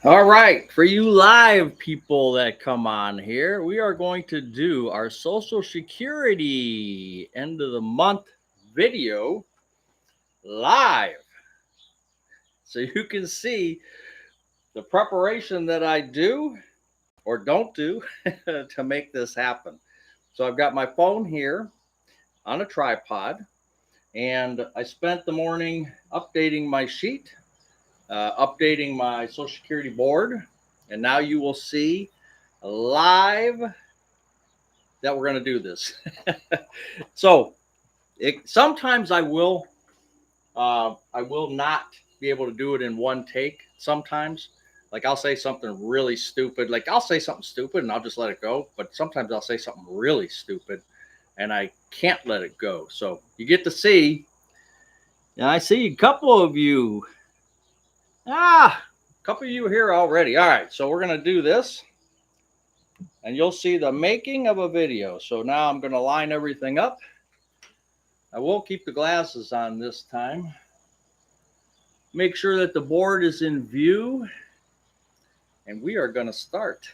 All right, for you live people that come on here, we are going to do our Social Security end of the month video live. So you can see the preparation that I do or don't do to make this happen. So I've got my phone here on a tripod, and I spent the morning updating my sheet, updating my Social Security board, and now you will see live that we're going to do this. So sometimes I will not be able to do it in one take. Sometimes, like I'll say something really stupid, like I'll say something stupid and I'll just let it go. But sometimes I'll say something really stupid and I can't let it go. So you get to see. And I see a couple of you. A couple of you here already. All right, so we're gonna do this, and you'll see the making of a video. So now I'm gonna line everything up. I will keep the glasses on this time. Make sure that the board is in view, and we are going to start.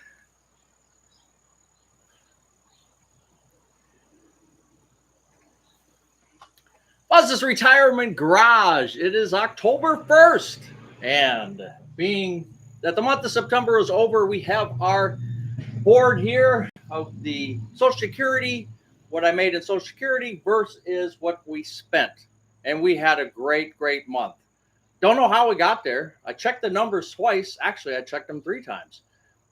Buzz's Retirement Garage. It is October 1st, and being that the month of September is over, we have our board here of the Social Security, what I made in Social Security versus what we spent. And we had a great month. Don't know how we got there. I checked the numbers twice. Actually, I checked them 3 times.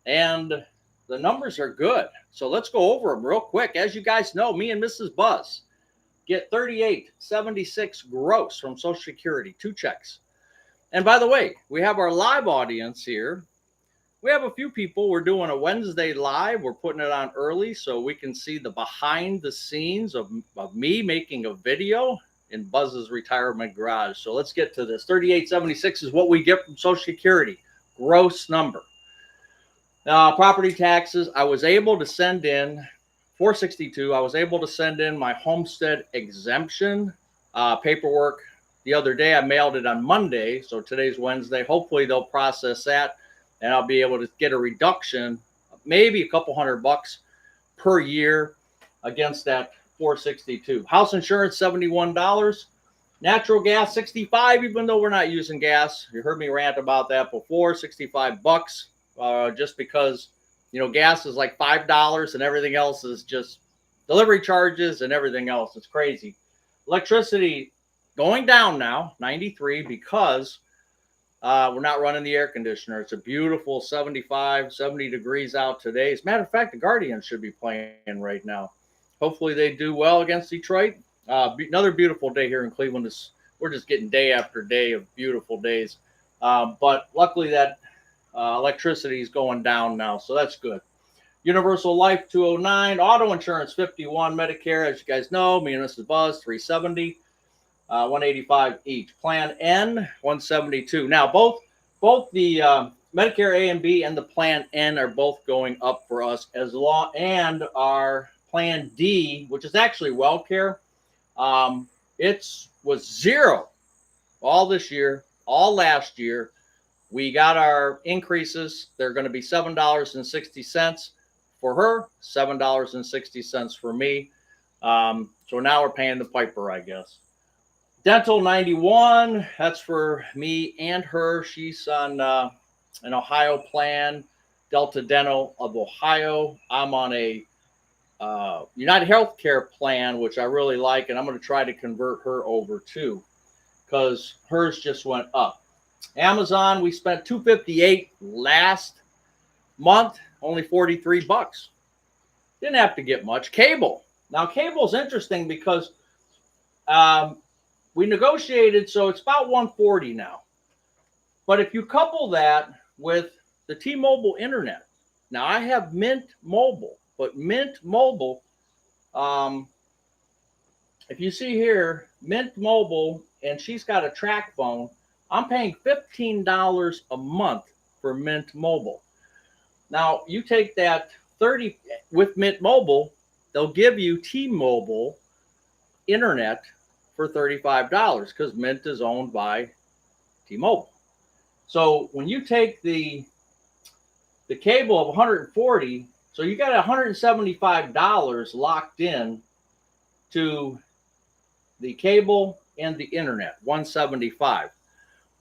And the numbers are good. So let's go over them real quick. As you guys know, me and Mrs. Buzz get 3876 gross from Social Security, 2 checks. And by the way, we have our live audience here. We have a few people. We're doing a Wednesday live. We're putting it on early so we can see the behind the scenes of me making a video in Buzz's Retirement Garage. So let's get to this. 3876 is what we get from Social Security. Gross number. Property taxes, I was able to send in 462. I was able to send in my homestead exemption paperwork the other day. I mailed it on Monday, so today's Wednesday. Hopefully they'll process that, and I'll be able to get a reduction, maybe a couple $100 per year against that 462. House insurance, $71. Natural gas, 65, even though we're not using gas. You heard me rant about that before, $65. Just because, gas is like $5 and everything else is just delivery charges and everything else. It's crazy. Electricity going down now, 93, because we're not running the air conditioner. It's a beautiful 75, 70 degrees out today. As a matter of fact, the Guardians should be playing right now. Hopefully they do well against Detroit. Another beautiful day here in Cleveland. We're just getting day after day of beautiful days. But luckily that electricity is going down now, so that's good. Universal Life, 209. Auto insurance, 51. Medicare, as you guys know, me and Mrs. Buzz, 370. 185 each. Plan N, 172. Now, both the Medicare A and B and the Plan N are both going up for us, and our Plan D, which is actually WellCare, it was zero all this year, all last year. We got our increases. They're going to be $7.60 for her, $7.60 for me. So now we're paying the piper, I guess. Dental, 91. That's for me and her. She's on an Ohio plan, Delta Dental of Ohio. I'm on a United Healthcare plan, which I really like, and I'm going to try to convert her over too, because hers just went up. Amazon, we spent $258 last month, only $43. Didn't have to get much. Cable. Now, cable's interesting because we negotiated, so it's about $140 now. But if you couple that with the T-Mobile internet, now I have Mint Mobile, but Mint Mobile, if you see here, Mint Mobile, and she's got a track phone, I'm paying $15 a month for Mint Mobile. Now, you take that 30 with Mint Mobile, they'll give you T-Mobile internet for $35 because Mint is owned by T-Mobile. So when you take the the cable of 140. So you got $175 locked in to the cable and the internet, 175.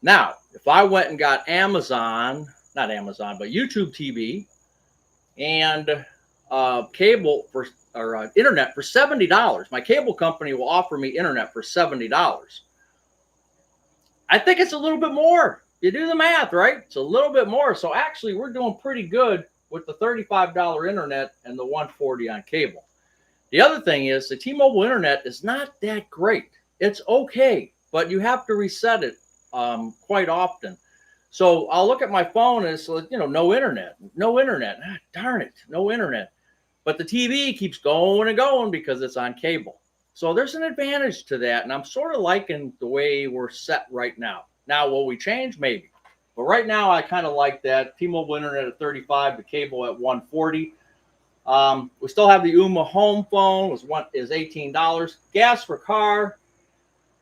Now, if I went and got Amazon, not Amazon, but YouTube TV and cable for or internet for $70, my cable company will offer me internet for $70. I think it's a little bit more. You do the math, right? It's a little bit more. So actually, we're doing pretty good with the $35 internet and the 140 on cable. The other thing is the T-Mobile internet is not that great. It's okay, but you have to reset it quite often. So I'll look at my phone and it's like, no internet. Ah, darn it, no internet. But the TV keeps going and going because it's on cable. So there's an advantage to that, and I'm sort of liking the way we're set right now. Now, will we change? Maybe. But right now, I kind of like that. T-Mobile internet at 35, the cable at 140. We still have the Ooma home phone, is $18. Gas for car,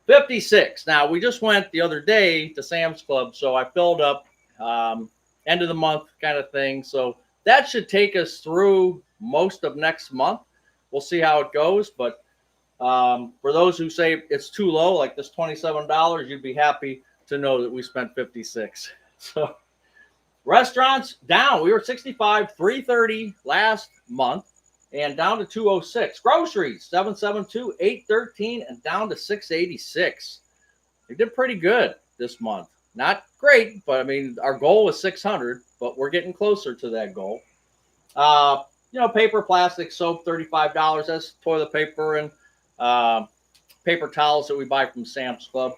$56. Now, we just went the other day to Sam's Club, so I filled up end of the month kind of thing. So that should take us through most of next month. We'll see how it goes, but for those who say it's too low, like this $27, you'd be happy to know that we spent $56. So restaurants down. We were 65, 330 last month and down to 206. Groceries, 772, 813 and down to 686. We did pretty good this month. Not great, but I mean, our goal was 600, but we're getting closer to that goal. Paper, plastic, soap, $35. That's toilet paper and paper towels that we buy from Sam's Club.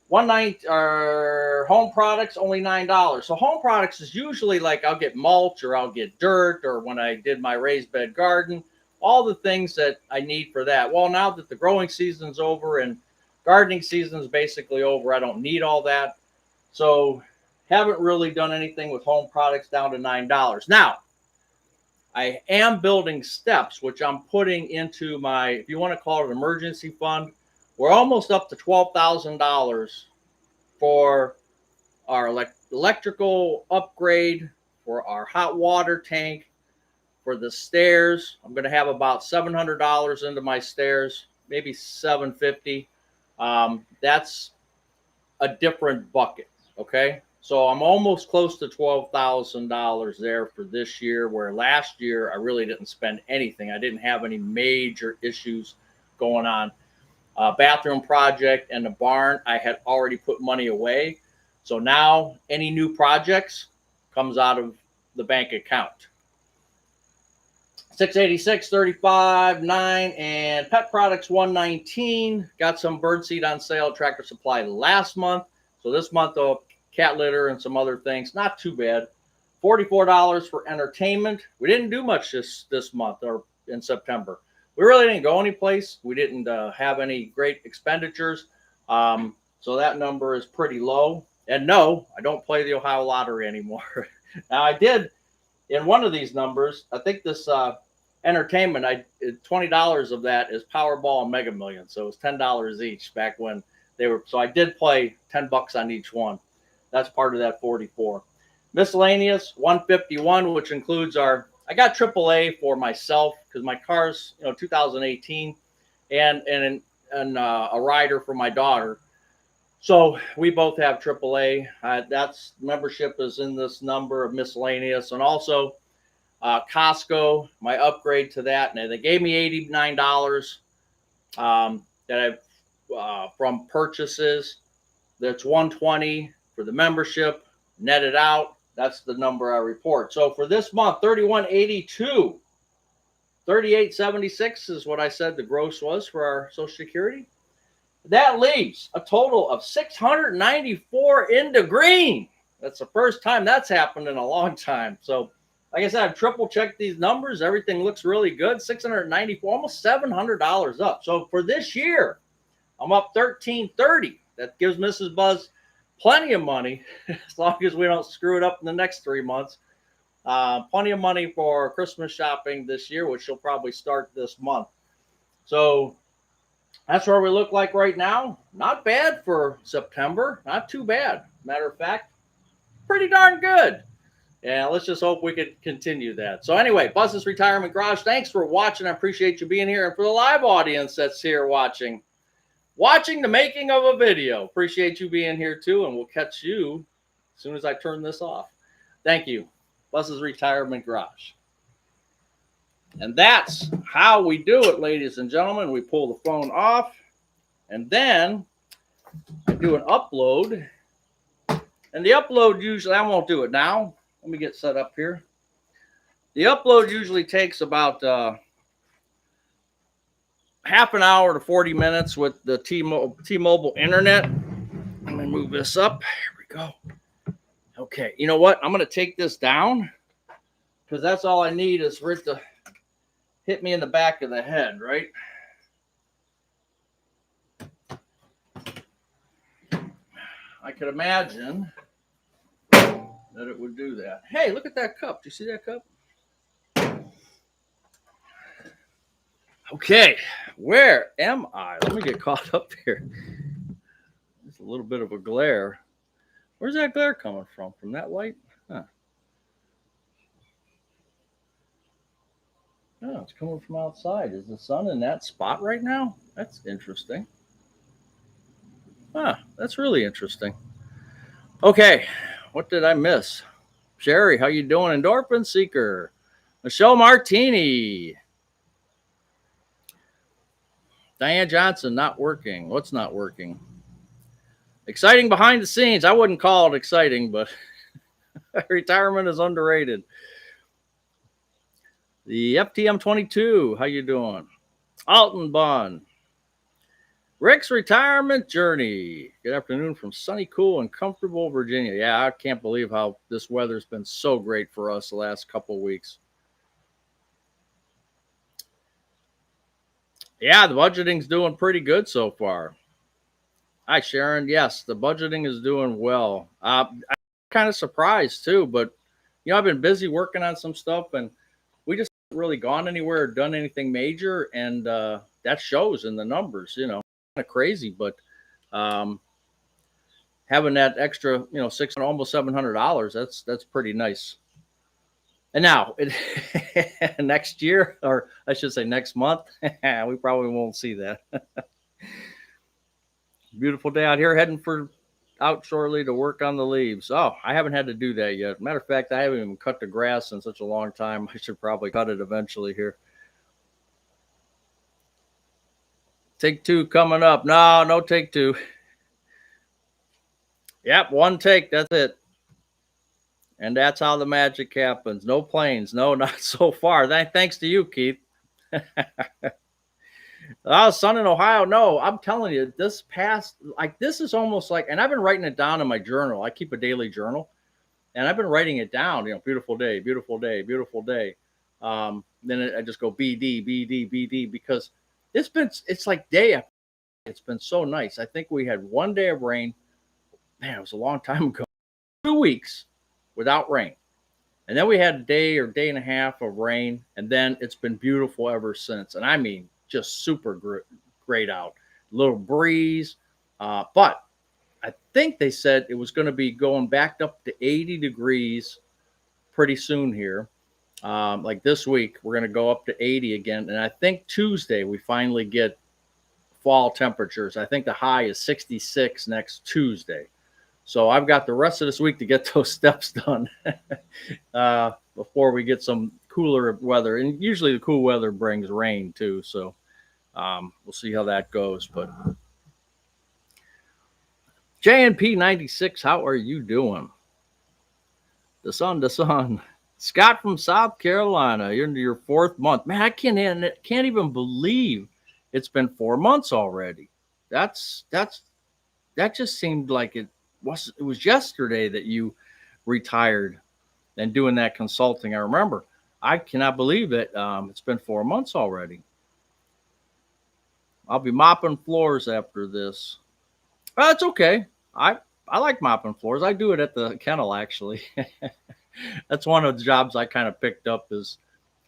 One night, home products, only $9. So home products is usually like I'll get mulch or I'll get dirt, or when I did my raised bed garden, all the things that I need for that. Well, now that the growing season's over and gardening season's basically over, I don't need all that. So haven't really done anything with home products, down to $9. Now, I am building steps, which I'm putting into my, if you want to call it an emergency fund. We're almost up to $12,000 for our electrical upgrade, for our hot water tank, for the stairs. I'm going to have about $700 into my stairs, maybe $750. That's a different bucket, okay? So I'm almost close to $12,000 there for this year, where last year I really didn't spend anything. I didn't have any major issues going on. Bathroom project and the barn, I had already put money away. So now any new projects comes out of the bank account. 686, 35, 9, and pet products 119. Got some birdseed on sale at Tractor Supply last month. So this month, though, cat litter and some other things, not too bad. $44 for entertainment. We didn't do much this month or in September. We really didn't go anyplace. We didn't have any great expenditures. So that number is pretty low. And no, I don't play the Ohio Lottery anymore. Now, I did in one of these numbers, I think this entertainment, $20 of that is Powerball and Mega Millions. So it was $10 each back when they were. So I did play $10 on each one. That's part of that 44. Miscellaneous, 151, which includes I got AAA for myself because my car's 2018, and a rider for my daughter. So we both have AAA. That's membership is in this number of miscellaneous, and also Costco, my upgrade to that. And they gave me $89 that I've from purchases. That's $120 for the membership. Netted out. That's the number I report. So for this month, $31.82, $38.76 is what I said the gross was for our Social Security. That leaves a total of $694 in the green. That's the first time that's happened in a long time. So, like I said, I've triple checked these numbers. Everything looks really good. $694, almost $700 up. So for this year, I'm up $1,330. That gives Mrs. Buzz plenty of money, as long as we don't screw it up in the next 3 months. Plenty of money for Christmas shopping this year, which will probably start this month. So that's where we look like right now. Not bad for September. Not too bad. Matter of fact, pretty darn good. Yeah, let's just hope we can continue that. So anyway, Buzz's Retirement Garage, thanks for watching. I appreciate you being here. And for the live audience that's here watching the making of a video, appreciate you being here too. And we'll catch you as soon as I turn this off. Thank you. Buzz's Retirement Garage. And that's how we do it, ladies and gentlemen. We pull the phone off, and then I do an upload. And the upload usually, I won't do it now. Let me get set up here. The upload usually takes about half an hour to 40 minutes with the T-Mobile internet. Let me move this up. Here we go. Okay, you know what? I'm going to take this down because that's all I need is for it to hit me in the back of the head, right? I could imagine that it would do that. Hey, look at that cup. Do you see that cup? Okay, where am I? Let me get caught up here. There's a little bit of a glare. Where's that glare coming from? From that light? Huh. Oh, it's coming from outside. Is the sun in that spot right now? That's interesting. That's really interesting. Okay, what did I miss? Sherry, how you doing? Endorphin Seeker. Michelle Martini. Diane Johnson, not working. What's not working? Exciting behind the scenes. I wouldn't call it exciting, but retirement is underrated. The FTM 22, how you doing? Alton Bun. Rick's retirement journey. Good afternoon from sunny, cool, and comfortable Virginia. Yeah, I can't believe how this weather's been so great for us the last couple of weeks. Yeah, the budgeting's doing pretty good so far. Hi, Sharon. Yes, the budgeting is doing well. I'm kind of surprised too, but I've been busy working on some stuff, and we just haven't really gone anywhere or done anything major, and that shows in the numbers. Kind of crazy, but having that extra, $600, almost $700, that's pretty nice. And now, next year, or I should say next month, we probably won't see that. Beautiful day out here, heading out shortly to work on the leaves. Oh, I haven't had to do that yet. Matter of fact, I haven't even cut the grass in such a long time. I should probably cut it eventually here. Take two coming up. No take two. Yep, one take. That's it. And that's how the magic happens. No planes. No, not so far. Thanks to you, Keith. Sun in Ohio. No, I'm telling you, this is almost like, and I've been writing it down in my journal. I keep a daily journal, and I've been writing it down. Beautiful day, beautiful day, beautiful day. Then I just go BD, BD, BD, because it's like day after day. It's been so nice. I think we had one day of rain. Man, it was a long time ago. 2 weeks without rain. And then we had a day or day and a half of rain, and then it's been beautiful ever since. And I mean, just super great out. Little breeze. But I think they said it was going to be going back up to 80 degrees pretty soon here. Like this week, we're going to go up to 80 again. And I think Tuesday we finally get fall temperatures. I think the high is 66 next Tuesday. So I've got the rest of this week to get those steps done before we get some cooler weather. And usually the cool weather brings rain too. So we'll see how that goes. But JNP 96, how are you doing? The sun. Scott from South Carolina, you're into your 4th month. Man, I can't even believe it's been 4 months already. That just seemed like it was yesterday that you retired and doing that consulting. I remember. I cannot believe it. It's been 4 months already. I'll be mopping floors after this. Well, it's okay. I like mopping floors. I do it at the kennel, actually. That's one of the jobs I kind of picked up is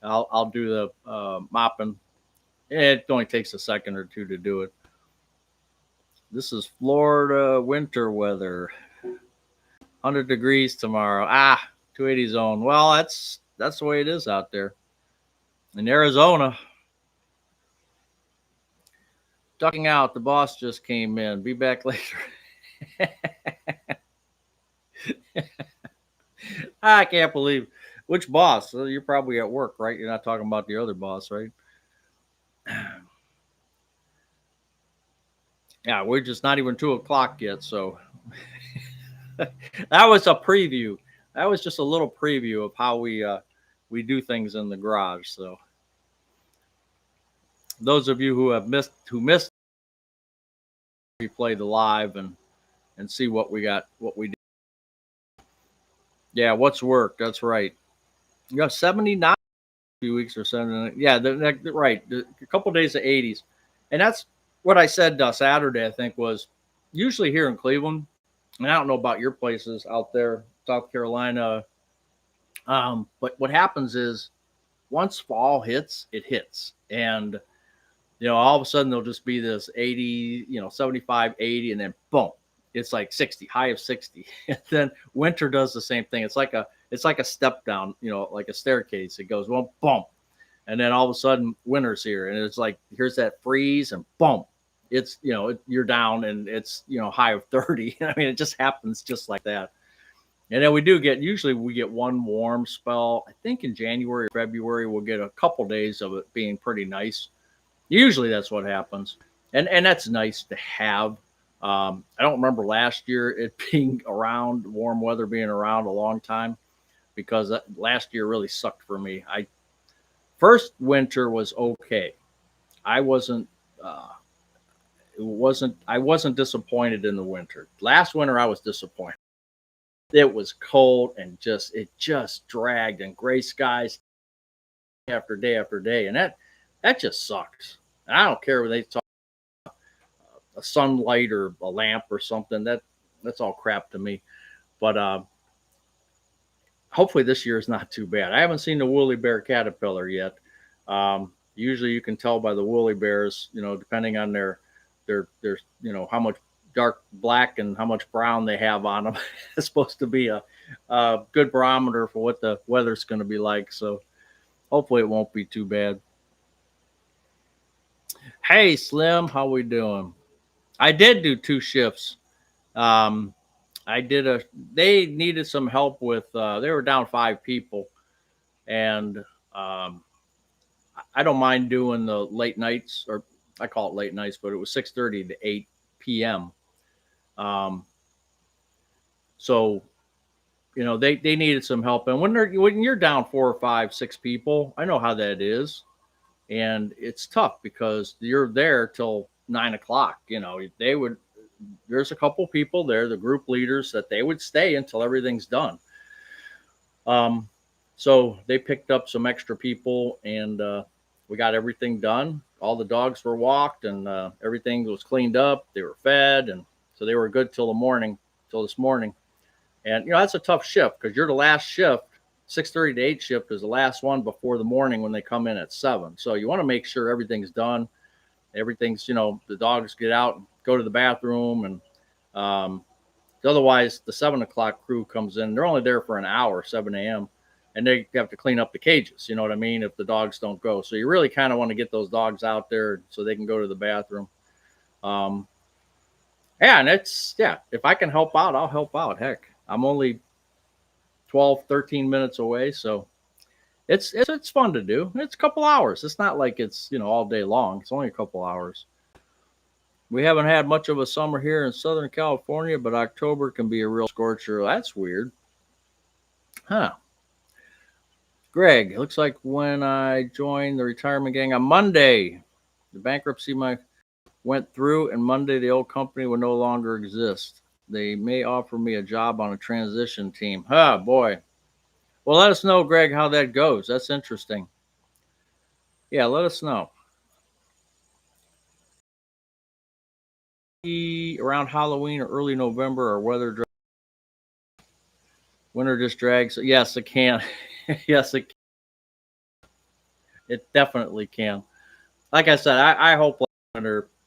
I'll do the mopping. It only takes a second or two to do it. This is Florida winter weather. 100 degrees tomorrow. 280 zone. Well, that's the way it is out there in Arizona. Ducking out. The boss just came in. Be back later. I can't believe which boss. You're probably at work, right? You're not talking about the other boss, right? Yeah, we're just not even 2:00 yet. So that was a preview. That was just a little preview of how we do things in the garage. So those of you who missed, we play the live and see what we got, what we did. Yeah, what's work? That's right. You got 79 a few weeks or something. Yeah, right. A couple of days of 80s, and that's what I said Saturday. I think was usually here in Cleveland, and I don't know about your places out there, South Carolina. But what happens is once fall hits, it hits, and all of a sudden there'll just be this 80, 75, 80, and then boom, it's like 60, high of 60. And then winter does the same thing. It's like a step down, like a staircase. It goes one boom, and then all of a sudden winter's here, and it's like here's that freeze, and boom, it's you're down, and it's high of 30. I mean, it just happens just like that. And then we get one warm spell. I think in January or February we'll get a couple days of it being pretty nice. Usually that's what happens, and that's nice to have. I don't remember last year it being around, warm weather being around a long time, because last year really sucked for me. First winter was okay. I wasn't disappointed in the winter. Last winter I was disappointed. It was cold and it just dragged, and gray skies after day after day, and that just sucks. I don't care when they talk a sunlight or a lamp or something. That's all crap to me. But hopefully this year is not too bad. I haven't seen the woolly bear caterpillar yet. Usually you can tell by the woolly bears, depending on their how much dark black and how much brown they have on them. It's supposed to be a good barometer for what the weather's going to be like. So hopefully it won't be too bad. Hey, Slim, how we doing? I did do 2 shifts. They needed some help with, they were down 5 people. And I don't mind doing the late nights, or I call it late nights, but it was 6:30 to 8 p.m. So, they needed some help. And when you're down 4 or 5, 6 people, I know how that is. And it's tough because you're there till 9 o'clock. There's a couple people there, the group leaders, that they would stay until everything's done. So they picked up some extra people, and we got everything done. All the dogs were walked, and everything was cleaned up. They were fed, and so they were good till this morning. And that's a tough shift because you're the last shift. 6:30 to 8 shift is the last one before the morning when they come in at 7. So you want to make sure everything's done. Everything's, the dogs get out and go to the bathroom. And otherwise, the 7 o'clock crew comes in. They're only there for an hour, 7 a.m. And they have to clean up the cages. You know what I mean? If the dogs don't go. So you really kind of want to get those dogs out there so they can go to the bathroom. And if I can help out, I'll help out. Heck, I'm only 12, 13 minutes away. So it's fun to do. It's a couple hours. It's not like it's, all day long. It's only a couple hours. We haven't had much of a summer here in Southern California, but October can be a real scorcher. That's weird. Huh. Greg, it looks like when I joined the retirement gang on Monday, the bankruptcy went through, and Monday the old company would no longer exist. They may offer me a job on a transition team. Oh, boy. Well, let us know, Greg, how that goes. That's interesting. Yeah, let us know. Around Halloween or early November, or winter just drags. Yes, it can. Yes, it can. It definitely can. Like I said, I hope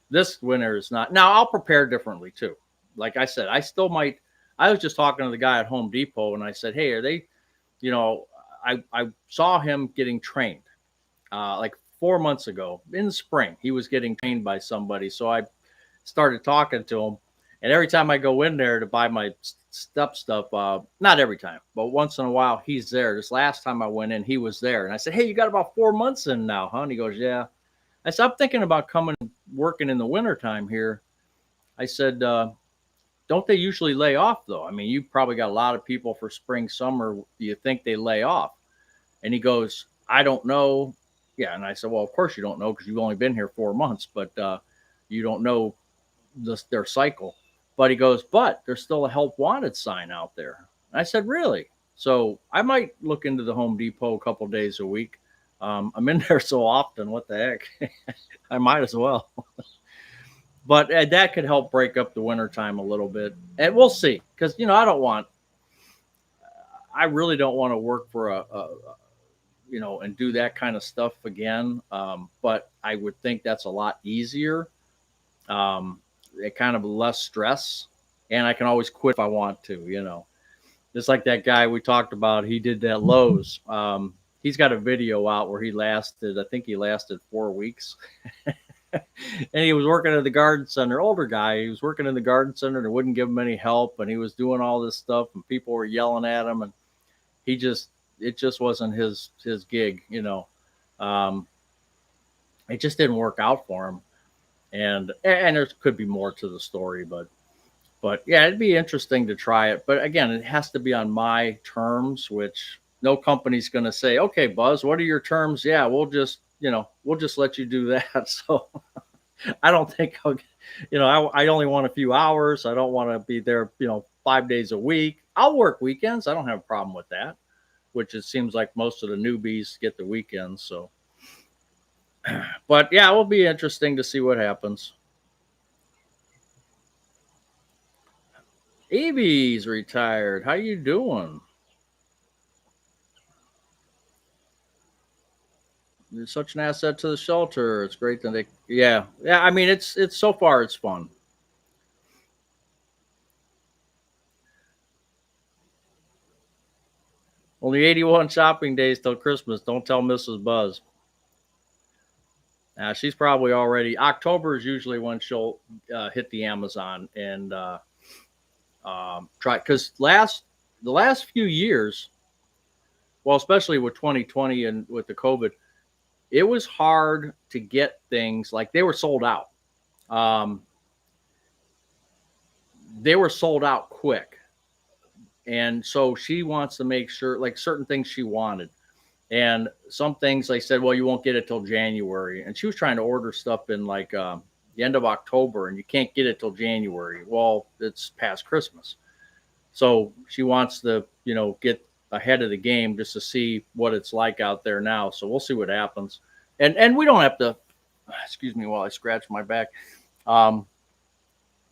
this winter is not. Now, I'll prepare differently, too. Like I said, I still might. I was just talking to the guy at Home Depot, and I said, hey, are they I saw him getting trained like 4 months ago in the spring. He was getting trained by somebody. So I started talking to him. And every time I go in there to buy my stuff, not every time, but once in a while, he's there. This last time I went in, he was there. And I said, "Hey, you got about 4 months in now, huh?" And he goes, "Yeah." I said, "I'm thinking about coming working in the wintertime here." I said, "Don't they usually lay off, though? I mean, you probably got a lot of people for spring, summer. Do you think they lay off?" And he goes, "I don't know." Yeah. And I said, "Well, of course you don't know because you've only been here 4 months, but you don't know their cycle." But he goes, "But there's still a help wanted sign out there." And I said, "Really?" So I might look into the Home Depot a couple days a week. I'm in there so often. What the heck? I might as well. But that could help break up the wintertime a little bit. And we'll see. Because, I really don't want to work for and do that kind of stuff again. But I would think that's a lot easier. It kind of less stress. And I can always quit if I want to. Just like that guy we talked about, he did that Lowe's. He's got a video out where I think he lasted 4 weeks. And he was working at the garden center, older guy. He was working in the garden center and it wouldn't give him any help. And he was doing all this stuff and people were yelling at him. And it just wasn't his gig. It just didn't work out for him. And there could be more to the story, but yeah, it'd be interesting to try it. But again, it has to be on my terms, which no company's going to say, "Okay, Buzz, what are your terms?" Yeah, we'll just let you do that. So I don't think I only want a few hours. I don't want to be there, 5 days a week. I'll work weekends. I don't have a problem with that, which it seems like most of the newbies get the weekends. So, but yeah, it will be interesting to see what happens. Evie's retired. How you doing? You're such an asset to the shelter. It's great that yeah. I mean, it's so far it's fun. Only 81 shopping days till Christmas. Don't tell Mrs. Buzz. She's probably already. October is usually when she'll hit the Amazon and try because the last few years, well, especially with 2020 and with the COVID, it was hard to get things like they were sold out. Um, they were sold out quick. And so she wants to make sure, like certain things she wanted. And some things they said, "Well, you won't get it till January." And she was trying to order stuff in like the end of October and you can't get it till January. Well, it's past Christmas. So she wants to, get ahead of the game just to see what it's like out there now. So we'll see what happens. And we don't have to, excuse me while I scratch my back. Um,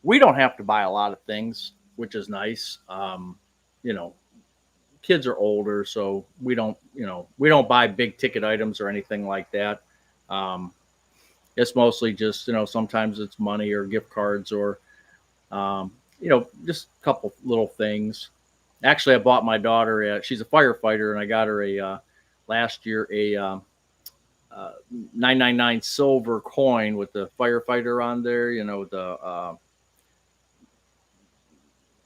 we don't have to buy a lot of things, which is nice. You know, Kids are older, so we don't buy big ticket items or anything like that. Um, it's mostly just sometimes it's money or gift cards or just a couple little things. Actually, I bought my daughter. She's a firefighter, and I got her last year a 999 silver coin with the firefighter on there.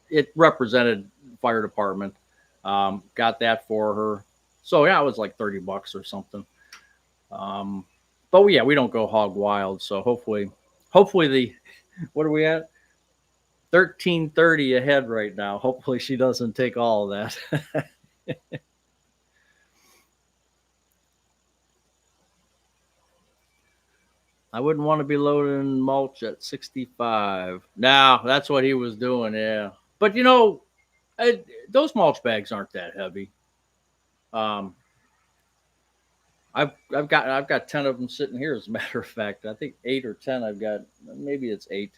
It represented fire department. Got that for her. So yeah, it was like $30 or something. Um, but yeah, we don't go hog wild. So hopefully the what are we at? 13:30 ahead right now. Hopefully she doesn't take all of that. I wouldn't want to be loading mulch at 65. No, that's what he was doing. Yeah, but those mulch bags aren't that heavy. Um, I've got 10 of them sitting here. As a matter of fact, I think 8 or 10. I've got maybe it's 8.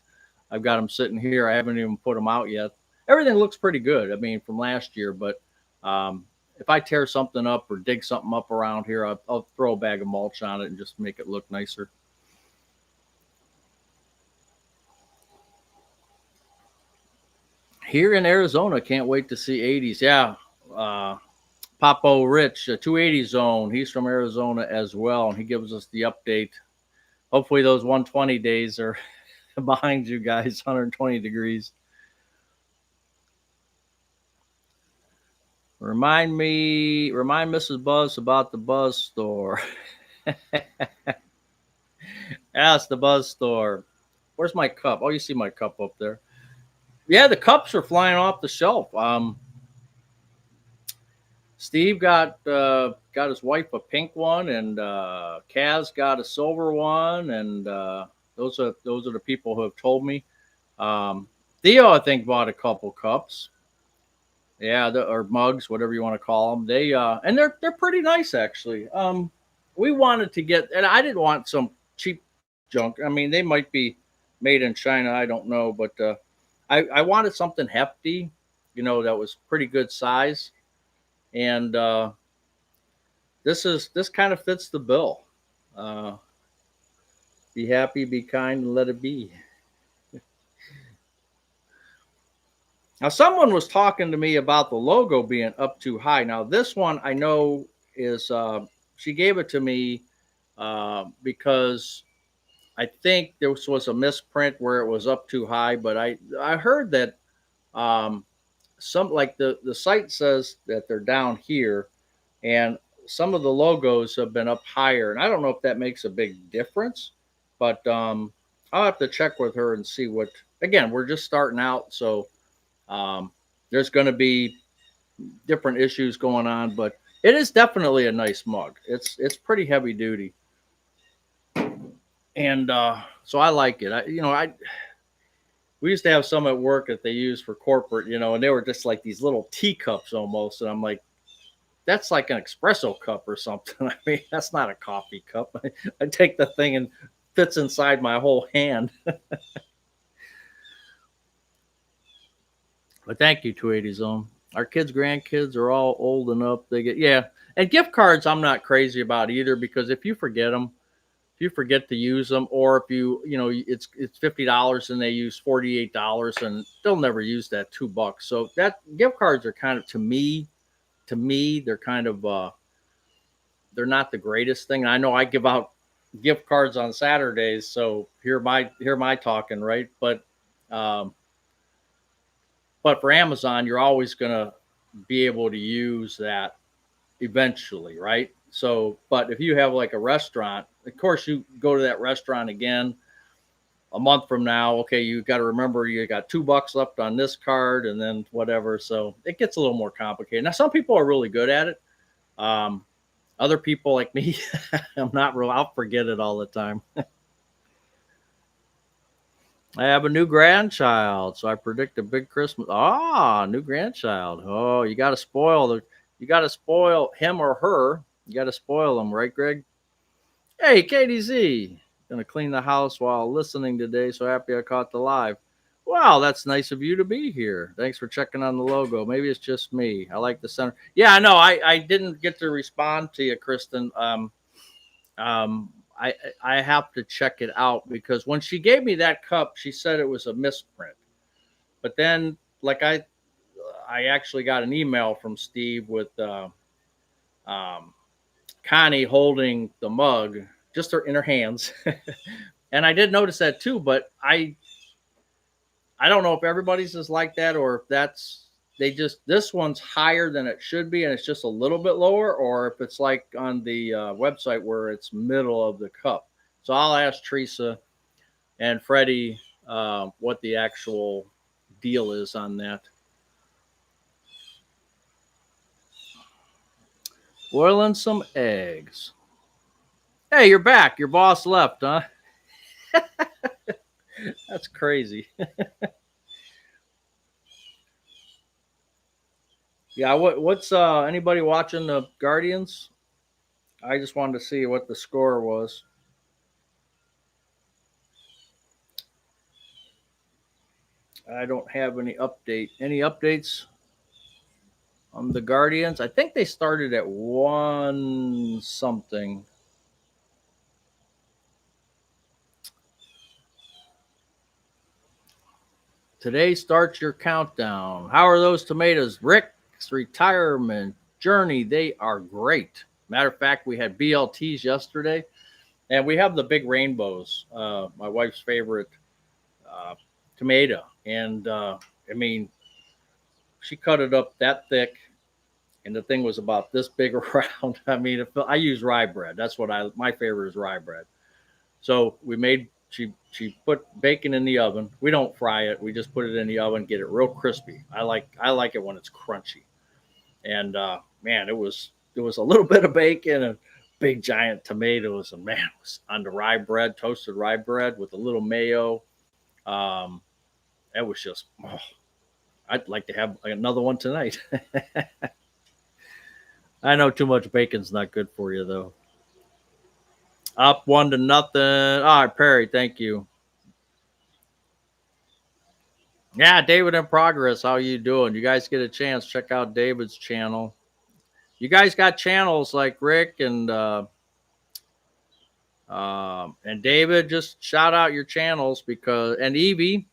I've got them sitting here. I haven't even put them out yet. Everything looks pretty good. I mean, from last year, but if I tear something up or dig something up around here, I'll throw a bag of mulch on it and just make it look nicer. Here in Arizona, can't wait to see 80s. Yeah, uh, Papo Rich, 280 zone. He's from Arizona as well, and he gives us the update. Hopefully, those 120 days are behind you guys, 120 degrees. Remind Mrs. Buzz about the Buzz store. Ask the Buzz store. Where's my cup? Oh, you see my cup up there. Yeah, the cups are flying off the shelf. Steve got his wife a pink one, and Kaz got a silver one, and those are the people who have told me. Theo, I think, bought a couple cups. Yeah, or mugs, whatever you want to call them. They and they're pretty nice actually. We wanted to get, and I didn't want some cheap junk. I mean, they might be made in China. I don't know, but I wanted something hefty, that was pretty good size, and this kind of fits the bill. Uh, be happy, be kind, and let it be. Now, someone was talking to me about the logo being up too high. Now, this one I know is she gave it to me because I think there was a misprint where it was up too high. But I heard that some, like the site says that they're down here, and some of the logos have been up higher, and I don't know if that makes a big difference. But I'll have to check with her and see what. Again, we're just starting out, so. There's going to be different issues going on, but it is definitely a nice mug. It's pretty heavy duty, and so I like it. We used to have some at work that they used for corporate, and they were just like these little teacups almost, and I'm like, that's like an espresso cup or something. I mean, that's not a coffee cup. I take the thing and fits inside my whole hand. But thank you, 280 Zone. Our kids, grandkids are all old enough. They get, yeah. And gift cards, I'm not crazy about either, because if you forget them, if you forget to use them, or if it's $50 and they use $48, and they'll never use that $2. So that gift cards are kind of, to me, they're kind of they're not the greatest thing. I know I give out gift cards on Saturdays, so hear my talking, right? But for Amazon, you're always going to be able to use that eventually, right? So, but if you have like a restaurant, of course, you go to that restaurant again a month from now. Okay, you got to remember you got $2 left on this card, and then whatever. So it gets a little more complicated. Now, some people are really good at it. Other people like me, I'm not real. I'll forget it all the time. I have a new grandchild, so I predict a big Christmas. New grandchild. Oh, you got to spoil him or her. You got to spoil them, right, Greg? Hey, KDZ. Gonna clean the house while listening today. So happy I caught the live. Wow, that's nice of you to be here. Thanks for checking on the logo. Maybe it's just me. I like the center. Yeah, I know. I didn't get to respond to you, Kristen. I have to check it out, because when she gave me that cup, she said it was a misprint. But then, like I actually got an email from Steve with Connie holding the mug, just in her hands, and I did notice that too. But I don't know if everybody's is like that, or if this one's higher than it should be, and it's just a little bit lower, or if it's like on the website where it's middle of the cup. So I'll ask Teresa and Freddie what the actual deal is on that. Boiling some eggs. Hey, you're back. Your boss left, huh? That's crazy. Yeah, what's anybody watching the Guardians? I just wanted to see what the score was. I don't have any updates on the Guardians. I think they started at 1 something. Today starts your countdown. How are those tomatoes? Rick's retirement Journey. They are great. Matter of fact, we had BLTs yesterday, and we have the big rainbows. My wife's favorite tomato, and I mean, she cut it up that thick, and the thing was about this big around. I mean, I use rye bread. That's what my favorite is rye bread. So we made she put bacon in the oven. We don't fry it. We just put it in the oven, get it real crispy. I like it when it's crunchy. And man, it was a little bit of bacon and big giant tomatoes, and man, it was on the rye bread, toasted rye bread with a little mayo. That was just, I'd like to have another one tonight. I know too much bacon's not good for you, though. Up 1-0. All right, Perry, thank you. Yeah, David in Progress, how you doing? You guys get a chance, check out David's channel. You guys got channels like Rick and David. Just shout out your channels and Evie,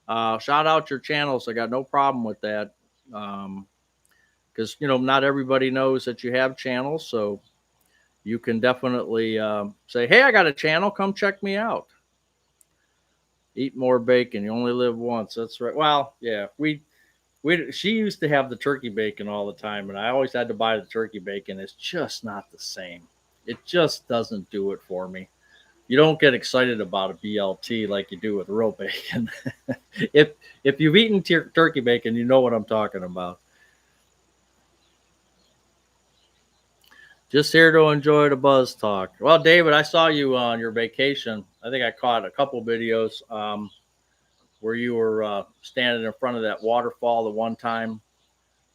shout out your channels. I got no problem with that, because not everybody knows that you have channels, so you can definitely say, hey, I got a channel, come check me out. Eat more bacon, you only live once. That's right. Well, yeah, she used to have the turkey bacon all the time, and I always had to buy the turkey bacon. It's just not the same. It just doesn't do it for me. You don't get excited about a BLT like you do with real bacon. If you've eaten turkey bacon, you know what I'm talking about. Just here to enjoy the buzz talk. Well, David, I saw you on your vacation. I think I caught a couple videos where you were standing in front of that waterfall the one time.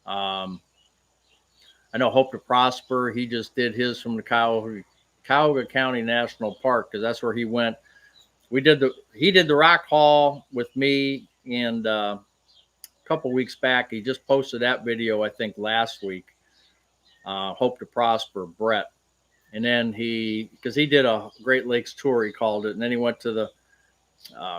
I know Hope to Prosper, he just did his from the Cuyahoga County National Park, because that's where he went. He did the rock haul with me, and a couple weeks back, he just posted that video, I think last week. Hope to Prosper, Brett. And then because he did a Great Lakes tour, he called it, and then he went to the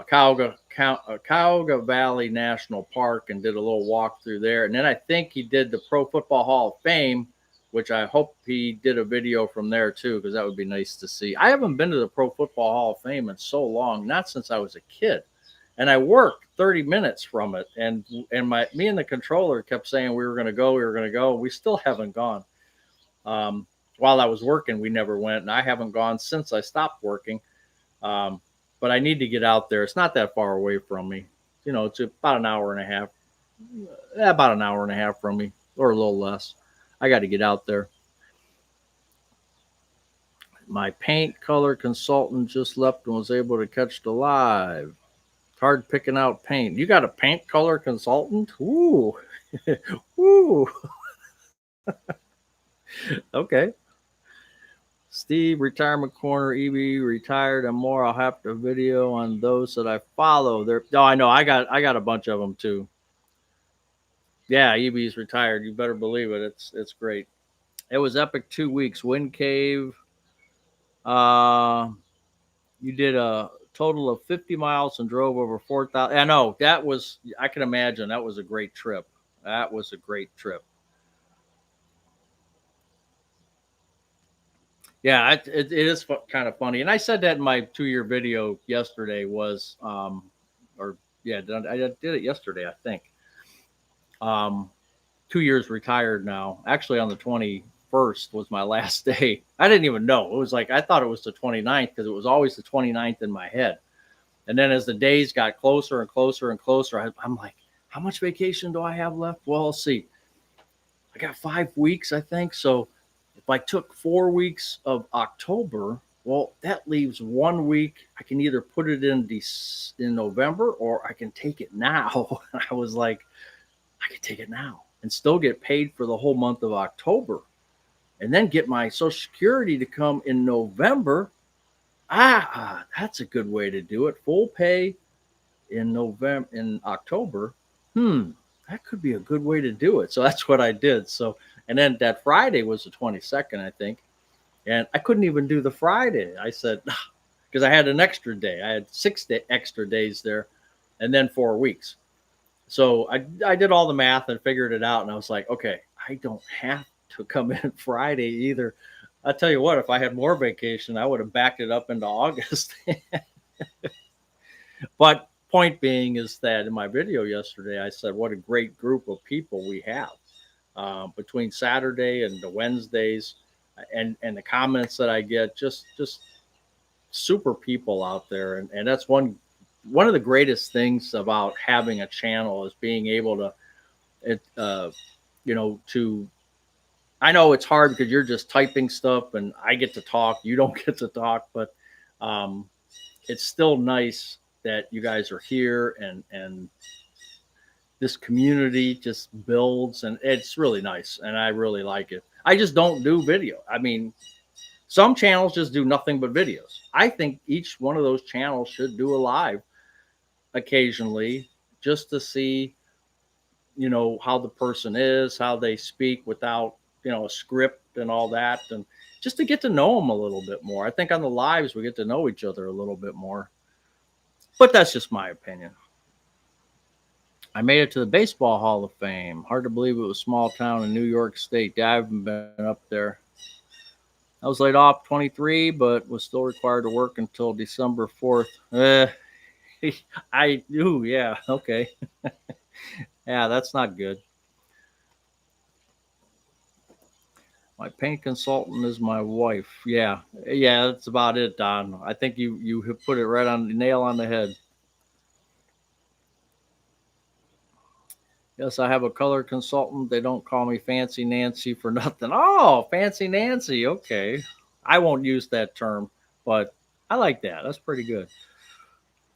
Cuyahoga Valley National Park and did a little walk through there. And then I think he did the Pro Football Hall of Fame, which I hope he did a video from there too, because that would be nice to see. I haven't been to the Pro Football Hall of Fame in so long, not since I was a kid. And I worked 30 minutes from it. And me and the controller kept saying we were going to go. We still haven't gone. While I was working, we never went, and I haven't gone since I stopped working. But I need to get out there. It's not that far away from me. It's about an hour and a half. About an hour and a half from me, or a little less. I got to get out there. My paint color consultant just left and was able to catch the live. It's hard picking out paint. You got a paint color consultant? Ooh. Ooh. Okay. Steve, Retirement Corner, EB, retired and more. I'll have to video on those that I follow. I know. I got a bunch of them too. Yeah, EB's retired. You better believe it. It's great. It was epic 2 weeks. Wind Cave. You did a total of 50 miles and drove over 4,000. I know I can imagine that was a great trip. That was a great trip. Yeah, it is kind of funny. And I said that in my 2-year video yesterday I did it yesterday, I think. 2 years retired now. Actually, on the 21st was my last day. I didn't even know. It was like, I thought it was the 29th because it was always the 29th in my head. And then as the days got closer and closer and closer, I'm like, how much vacation do I have left? Well, let's see. I got 5 weeks, I think. So if I took 4 weeks of October, well, that leaves 1 week. I can either put it in November or I can take it now. I was like, I can take it now and still get paid for the whole month of October, and then get my Social Security to come in November. That's a good way to do it. Full pay in October. That could be a good way to do it. So that's what I did. So, and then that Friday was the 22nd, I think. And I couldn't even do the Friday. I said, because I had an extra day. I had 6 extra days there, and then 4 weeks. So I did all the math and figured it out. And I was like, okay, I don't have to come in Friday either. I'll tell you what, if I had more vacation, I would have backed it up into August. But point being is that in my video yesterday, I said what a great group of people we have between Saturday and the Wednesdays, and the comments that I get, just super people out there, and that's one of the greatest things about having a channel is being able to, to. I know it's hard because you're just typing stuff, and I get to talk, you don't get to talk, but it's still nice that you guys are here, and this community just builds, and it's really nice, and I really like it. I just don't do video. I mean, some channels just do nothing but videos. I think each one of those channels should do a live occasionally, just to see, how the person is, how they speak without, a script and all that, and just to get to know them a little bit more. I think on the lives we get to know each other a little bit more. But that's just my opinion. I made it to the Baseball Hall of Fame. Hard to believe it was a small town in New York State. I haven't been up there. I was laid off 23, but was still required to work until December 4th. I do, yeah, okay. Yeah, that's not good. My paint consultant is my wife. Yeah, that's about it, Don. I think you have put it right on the nail on the head. Yes, I have a color consultant. They don't call me Fancy Nancy for nothing. Oh, Fancy Nancy. Okay. I won't use that term, but I like that. That's pretty good.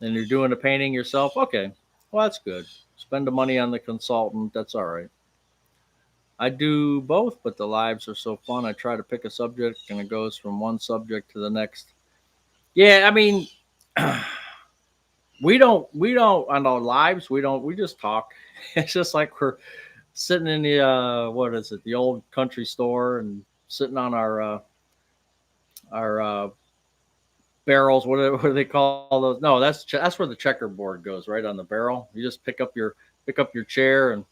And you're doing the painting yourself? Okay. Well, that's good. Spend the money on the consultant. That's all right. I do both, but the lives are so fun. I try to pick a subject, and it goes from one subject to the next. Yeah, I mean, we don't on our lives. We just talk. It's just like we're sitting in the what is it? The old country store, and sitting on our barrels. What do they call those? No, that's where the checkerboard goes, right on the barrel. You just pick up your chair, and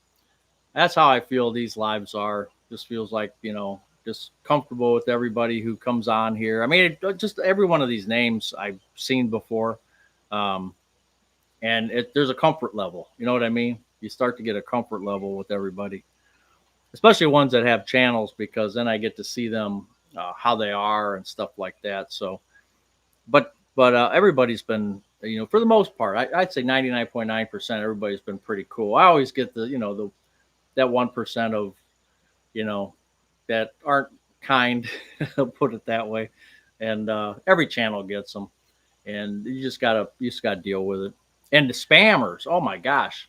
that's how I feel these lives are. Just feels like, just comfortable with everybody who comes on here. I mean, just every one of these names I've seen before. And there's a comfort level. You know what I mean? You start to get a comfort level with everybody, especially ones that have channels, because then I get to see them, how they are and stuff like that. So, but everybody's been, for the most part, I'd say 99.9%, everybody's been pretty cool. I always get that 1% of, that aren't kind, put it that way. And every channel gets them, and you just gotta deal with it. And the spammers, oh my gosh,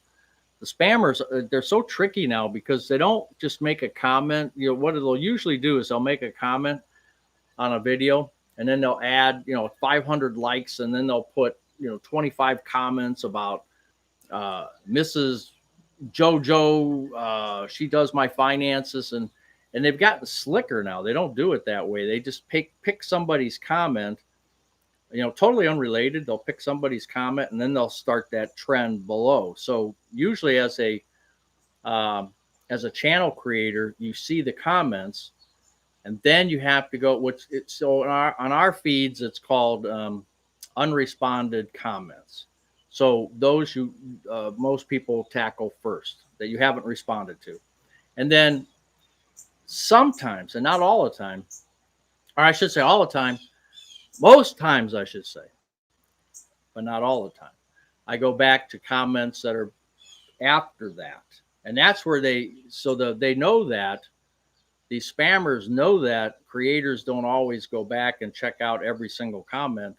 the spammers, they're so tricky now, because they don't just make a comment. What they'll usually do is they'll make a comment on a video, and then they'll add 500 likes, and then they'll put 25 comments about Mrs. JoJo, she does my finances, and they've gotten slicker now. They don't do it that way. They just pick somebody's comment, totally unrelated. They'll pick somebody's comment, and then they'll start that trend below. So usually as a channel creator, you see the comments, and then you have to go, so on our feeds, it's called unresponded comments. So those most people tackle first, that you haven't responded to. And then sometimes, and not all the time, or I should say all the time, most times I should say, but not all the time, I go back to comments that are after that. And that's where they know that, these spammers know that creators don't always go back and check out every single comment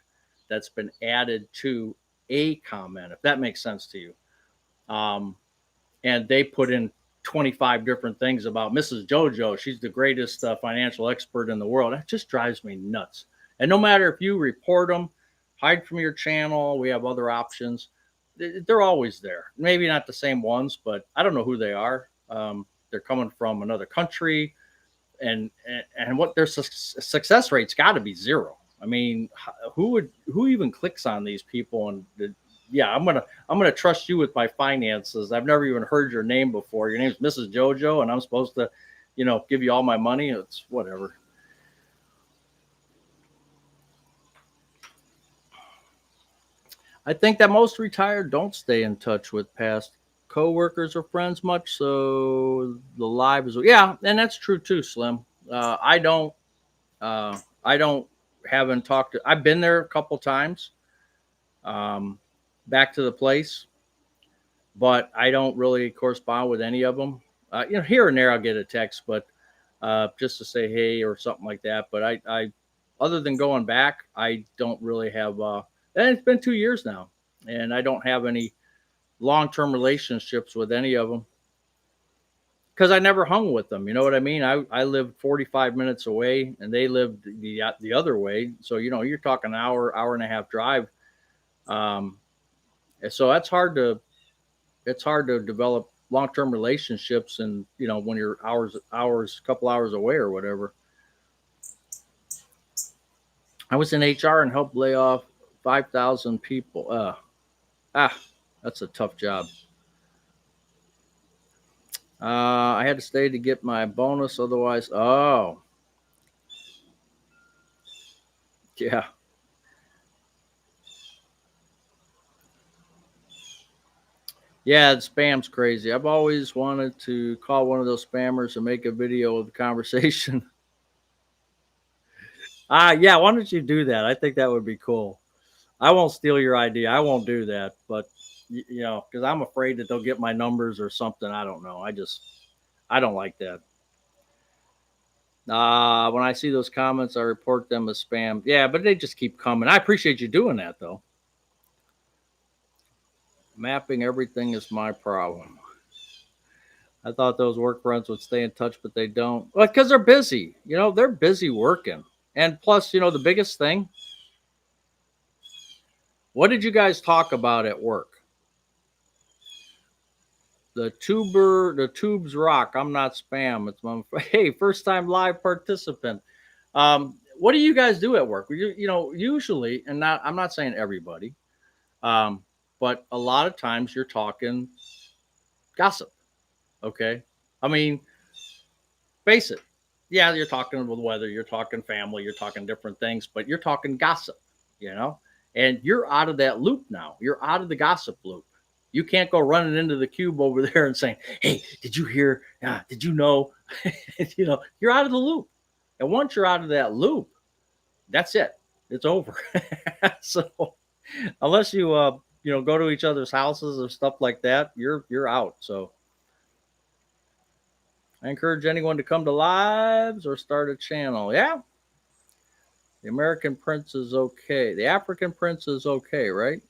that's been added to a comment, if that makes sense to you. And they put in 25 different things about Mrs. JoJo. She's the greatest financial expert in the world. That just drives me nuts. And no matter if you report them, hide from your channel, we have other options. They're always there. Maybe not the same ones, but I don't know who they are. They're coming from another country, and what their success rate's got to be zero. I mean, who even clicks on these people? And I'm gonna trust you with my finances. I've never even heard your name before. Your name's Mrs. JoJo, and I'm supposed to give you all my money. It's whatever. I think that most retired don't stay in touch with past coworkers or friends much. So the lives, yeah, and that's true too, Slim. I don't, I don't, haven't talked to. I've been there a couple times, um, back to the place, but I don't really correspond with any of them. Here and there I'll get a text, but just to say hey or something like that. But other than going back, I don't really have. And it's been 2 years now, and I don't have any long-term relationships with any of them because I never hung with them. You know what I mean? I lived 45 minutes away, and they lived the other way. So you're talking an hour and a half drive. Um, so it's hard to develop long-term relationships, and when you're couple hours away or whatever. I was in HR and helped lay off 5,000 people. Ah, that's a tough job. I had to stay to get my bonus, otherwise. Oh, yeah. Yeah, the spam's crazy. I've always wanted to call one of those spammers and make a video of the conversation. Yeah, why don't you do that? I think that would be cool. I won't steal your idea. I won't do that, but because I'm afraid that they'll get my numbers or something. I don't know. I don't like that. When I see those comments, I report them as spam. Yeah, but they just keep coming. I appreciate you doing that though. Mapping everything is my problem. I thought those work friends would stay in touch, but they don't. Well, because they're busy. They're busy working. And plus, the biggest thing, what did you guys talk about at work? The tubes rock. I'm not spam. It's my hey, first time live participant. What do you guys do at work? Usually, and I'm not saying everybody, but a lot of times you're talking gossip. Okay, I mean, face it. Yeah, you're talking about weather, you're talking family, you're talking different things, but you're talking gossip. You know, and you're out of that loop now. You're out of the gossip loop. You can't go running into the cube over there and saying, "Hey, did you hear? Did you know?" You're out of the loop. And once you're out of that loop, that's it. It's over. So unless you go to each other's houses or stuff like that, you're out. So I encourage anyone to come to lives or start a channel. Yeah, the American Prince is okay. The African Prince is okay, right?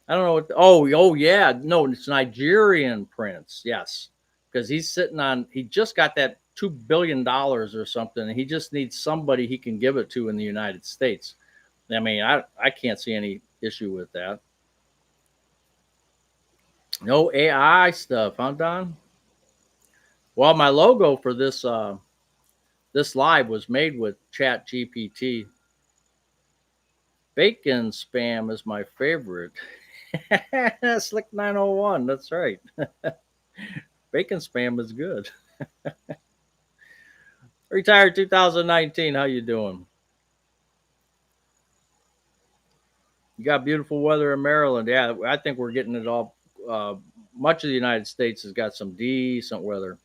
I don't know what. Oh yeah, no, it's Nigerian Prince. Yes, because he's sitting on. He just got that $2 billion or something, and he just needs somebody he can give it to in the United States. I mean, I can't see any issue with that. No AI stuff, huh, Don? Well, my logo for this live was made with Chat GPT. Bacon spam is my favorite. Slick 901. That's right. Bacon spam is good. Retired 2019. How you doing? You got beautiful weather in Maryland. Yeah, I think we're getting it all. Much of the United States has got some decent weather.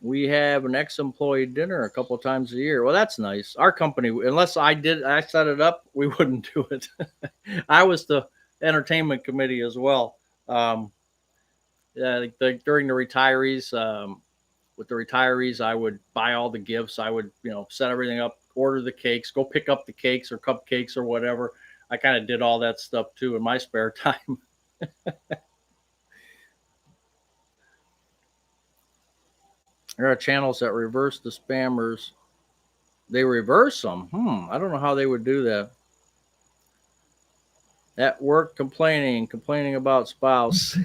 We have an ex-employee dinner a couple of times a year. Well, that's nice. Our company, unless I set it up, we wouldn't do it. I was the entertainment committee as well. During the retirees, with the retirees, I would buy all the gifts. I would, set everything up, order the cakes, go pick up the cakes or cupcakes or whatever. I kind of did all that stuff too in my spare time. There are channels that reverse the spammers. They reverse them. I don't know how they would do that. At work, complaining about spouse.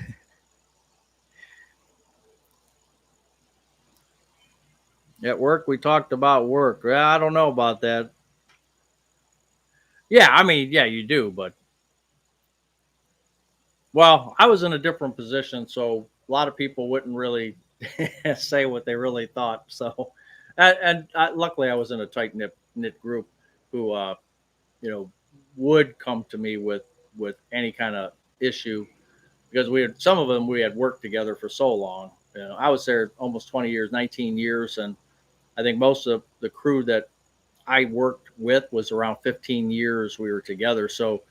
At work, we talked about work. Well, I don't know about that. Yeah, I mean, yeah, you do, but well, I was in a different position, so a lot of people wouldn't really say what they really thought. So, luckily I was in a tight knit group who, you know, would come to me with any kind of issue, because we had some of them we had worked together for so long. You know, I was there almost 20 years, 19 years, and I think most of the crew that I worked with was around 15 years we were together. So,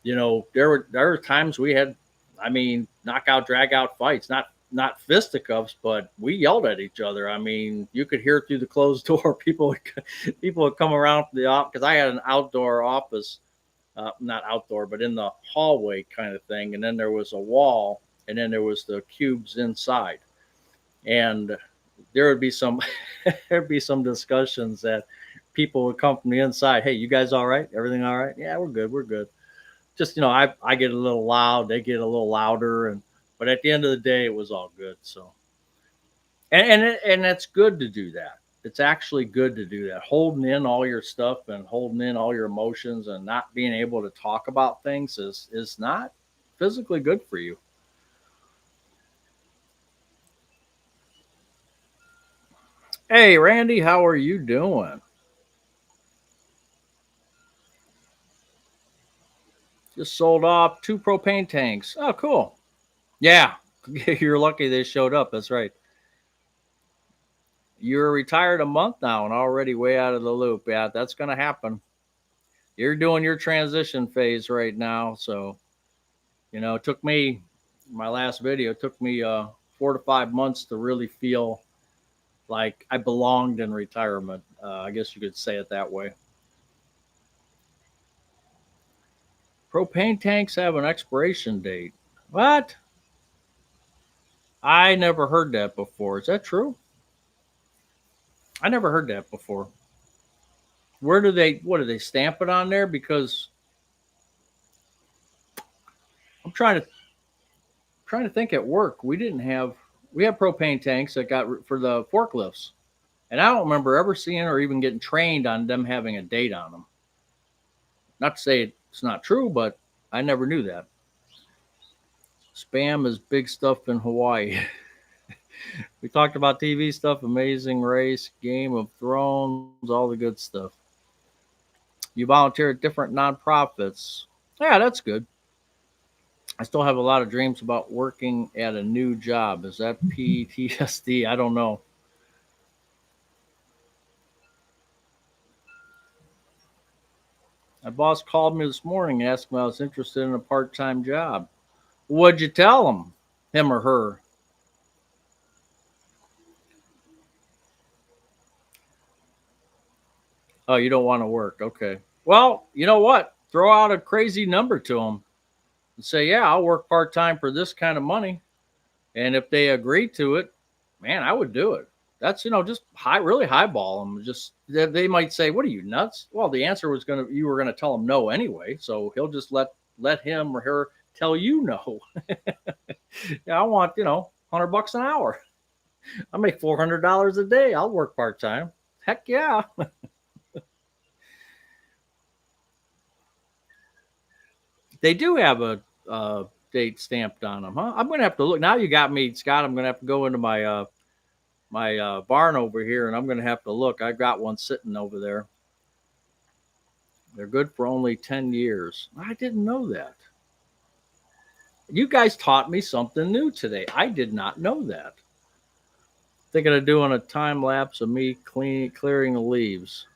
you know, there were times we had, I mean, knockout, drag out fights, not fisticuffs, but we yelled at each other. I mean, you could hear through the closed door. People would come around the office, because I had an outdoor office, not outdoor, but in the hallway kind of thing. And then there was a wall, and then there was the cubes inside. And there would be some there'd be some discussions that people would come from the inside. Hey, you guys all right? Everything all right? Yeah, we're good. We're good. Just, you know, I get a little loud, they get a little louder, and but at the end of the day, it was all good. So, and it's good to do that. It's actually good to do that. Holding in all your stuff and holding in all your emotions and not being able to talk about things is not physically good for you. Hey, Randy, how are you doing? Just sold off 2 propane tanks. Oh, cool. Yeah, you're lucky they showed up. That's right. You're retired a month now and already way out of the loop. Yeah, that's going to happen. You're doing your transition phase right now. So, you know, it took me, my last video, it took me 4 to 5 months to really feel like I belonged in retirement. I guess you could say it that way. Propane tanks have an expiration date. What? I never heard that before. Is that true? I never heard that before. What do they stamp it on there? Because I'm trying to think at work. We had propane tanks that got for the forklifts. And I don't remember ever seeing or even getting trained on them having a date on them. Not to say it's not true, but I never knew that. Spam is big stuff in Hawaii. We talked about TV stuff, Amazing Race, Game of Thrones, all the good stuff. You volunteer at different nonprofits. Yeah, that's good. I still have a lot of dreams about working at a new job. Is that PTSD? I don't know. My boss called me this morning, asked me if I was interested in a part-time job. What'd you tell him or her? Oh, you don't want to work. Okay. Well, you know what? Throw out a crazy number to them and say, yeah, I'll work part-time for this kind of money. And if they agree to it, man, I would do it. That's, just really highball them. Just they might say, "What are you nuts?" Well, the answer was you were gonna tell him no anyway, so he'll just let him or her tell you no. Yeah, I want $100 an hour. I make $400 a day. I'll work part time. Heck yeah. They do have a date stamped on them, huh? I'm gonna have to look. Now you got me, Scott. I'm gonna have to go into my barn over here, and I'm going to have to look. I've got one sitting over there. They're good for only 10 years. I didn't know that. You guys taught me something new today. I did not know that. Thinking of doing a time lapse of me clearing the leaves.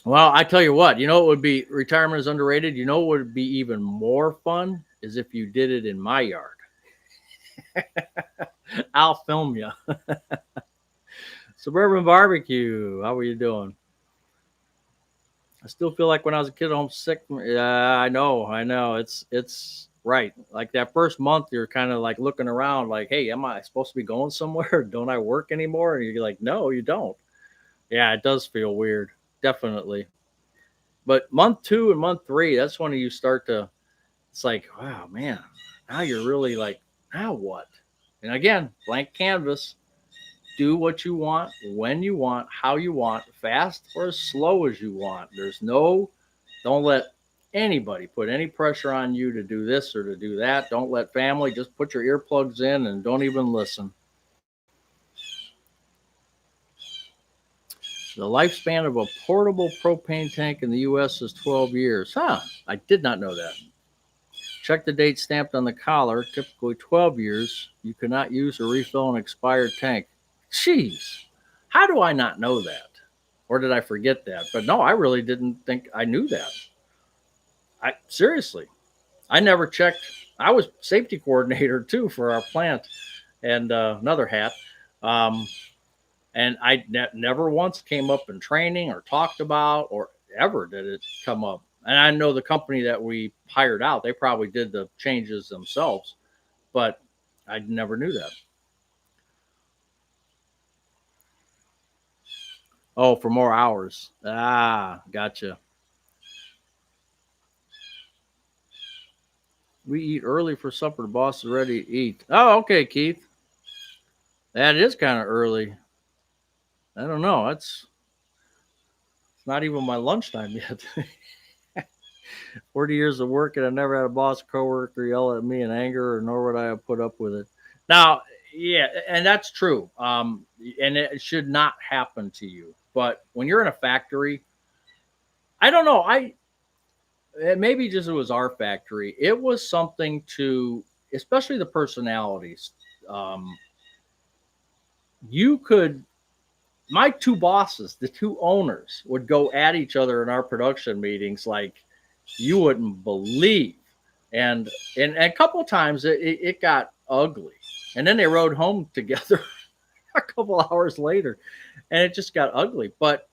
Well, I tell you what, it would be retirement is underrated. You know what would be even more fun is if you did it in my yard. I'll film you. Suburban Barbecue. How are you doing? I still feel like when I was a kid, homesick. I know. It's right. Like that first month, you're kind of like looking around, like, "Hey, am I supposed to be going somewhere? Don't I work anymore?" And you're like, "No, you don't." Yeah, it does feel weird, definitely. But month 2 and month 3, that's when you start to. It's like, wow, man. Now you're really like, now what? And again, blank canvas. Do what you want, when you want, how you want, fast or as slow as you want. Don't let anybody put any pressure on you to do this or to do that. Don't let family, just put your earplugs in and don't even listen. The lifespan of a portable propane tank in the U.S. is 12 years. I did not know that. Check the date stamped on the collar, typically 12 years. You cannot use or refill an expired tank. Jeez, how do I not know that? Or did I forget that? But no, I really didn't think I knew that. Seriously, I never checked. I was safety coordinator too for our plant and another hat. And I never once came up in training or talked about or ever did it come up. And I know the company that we hired out, they probably did the changes themselves, but I never knew that. Oh, for more hours. Gotcha. We eat early for supper. The boss is ready to eat. Oh, okay, Keith. That is kind of early. I don't know. It's not even my lunchtime yet. 40 years of work, and I never had a boss or coworker yell at me in anger, or nor would I have put up with it. Now, yeah, and that's true. And it should not happen to you. But when you're in a factory, I don't know. Maybe just it was our factory. It was something to, especially the personalities. You could, my two bosses, the two owners, would go at each other in our production meetings like you wouldn't believe. And a couple of times it got ugly. And then they rode home together a couple hours later, and it just got ugly. But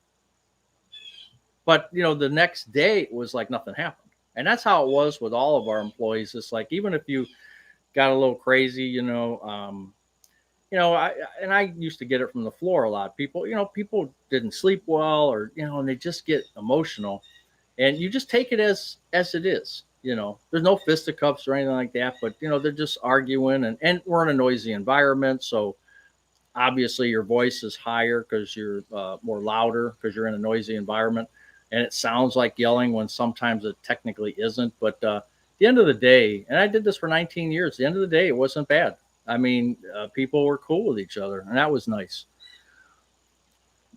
the next day it was like nothing happened. And that's how it was with all of our employees. It's like, even if you got a little crazy, I used to get it from the floor a lot. People didn't sleep well, or, and they just get emotional, and you just take it as it is. There's no fisticuffs or anything like that, but they're just arguing, and we're in a noisy environment. So obviously your voice is higher because you're more louder because you're in a noisy environment, and it sounds like yelling when sometimes it technically isn't. But at the end of the day, and I did this for 19 years, at the end of the day, it wasn't bad. I mean, people were cool with each other, and that was nice.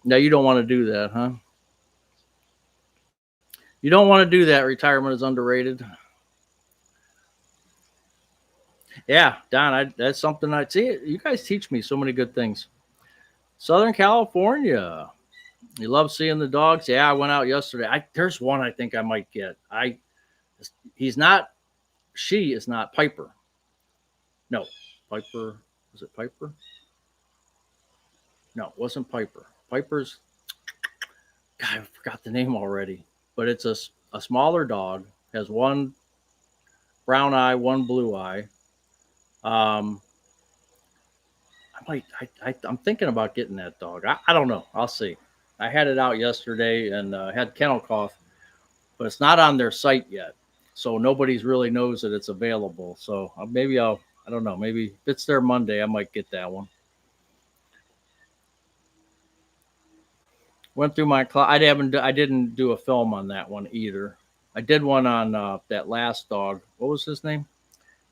Now, you don't want to do that, huh? You don't want to do that. Retirement is underrated. Yeah, Don, that's something I see. You guys teach me so many good things. Southern California. You love seeing the dogs. Yeah, I went out yesterday. There's one I think I might get. She is not Piper. No, Piper. Was it Piper? No, it wasn't Piper. Piper's, God, I forgot the name already. But it's a smaller dog. Has one brown eye, one blue eye. I'm thinking about getting that dog. I don't know. I'll see. I had it out yesterday and had kennel cough, but it's not on their site yet, so nobody's really knows that it's available. So maybe I don't know. Maybe if it's there Monday, I might get that one. Went through my I didn't do a film on that one either. I did one on that last dog. What was his name?